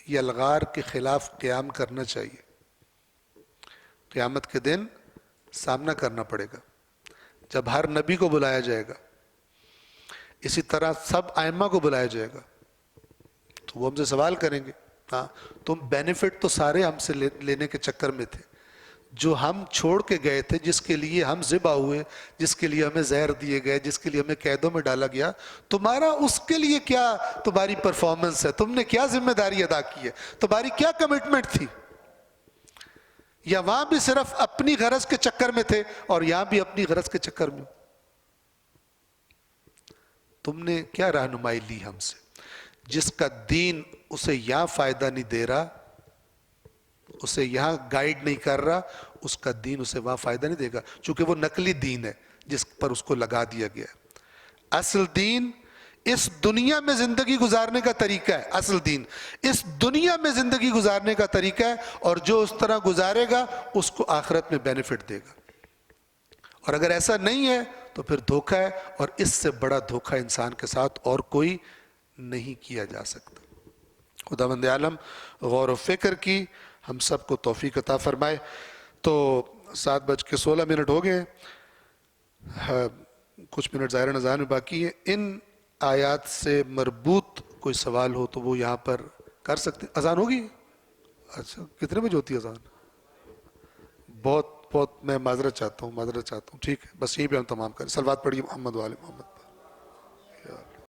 یلغار کے خلاف قیام کرنا چاہیے۔ قیامت کے دن سامنا کرنا پڑے گا، جب ہر نبی کو بلایا جائے گا، اسی طرح سب ائمہ کو بلایا جائے گا، تو وہ ہم سے سوال کریں گے، ہاں تم بینیفٹ تو سارے ہم سے لینے کے چکر میں تھے، جو ہم چھوڑ کے گئے تھے، جس کے لیے ہم ذبح ہوئے، جس کے لیے ہمیں زہر دیے گئے، جس کے لیے ہمیں قیدوں میں ڈالا گیا، تمہارا اس کے لیے کیا تمہاری پرفارمنس ہے؟ تم نے کیا ذمہ داری ادا کی ہے؟ تمہاری کیا کمٹمنٹ تھی؟ یا وہاں بھی صرف اپنی غرض کے چکر میں تھے اور یہاں بھی اپنی غرض کے چکر میں؟ تم نے کیا رہنمائی لی ہم سے؟ جس کا دین اسے یہاں فائدہ نہیں دے رہا، اسے یہاں گائیڈ نہیں کر رہا، اس کا دین اسے وہاں فائدہ نہیں دے گا، چونکہ وہ نقلی دین ہے جس پر اس کو لگا دیا گیا ہے۔ اصل دین اس دنیا میں زندگی گزارنے کا طریقہ ہے، اصل دین اس دنیا میں زندگی گزارنے کا طریقہ ہے، اور جو اس طرح گزارے گا اس کو آخرت میں بینیفٹ دے گا۔ اور اگر ایسا نہیں ہے تو پھر دھوکہ ہے، اور اس سے بڑا دھوکہ انسان کے ساتھ اور کوئی نہیں کیا جا سکتا۔ خداوند عالم غور و فکر کی ہم سب کو توفیق عطا فرمائے۔ تو 7:16 ہو گئے، کچھ منٹ ظاہر اذان میں باقی ہے۔ ان آیات سے مربوط کوئی سوال ہو تو وہ یہاں پر کر سکتے۔ اذان ہوگی؟ اچھا کتنے بجے ہوتی ہے اذان؟ بہت میں معذرت چاہتا ہوں، ٹھیک ہے، بس یہیں پہ ہم تمام کریں۔ صلوات پڑھیے محمد و آل محمد۔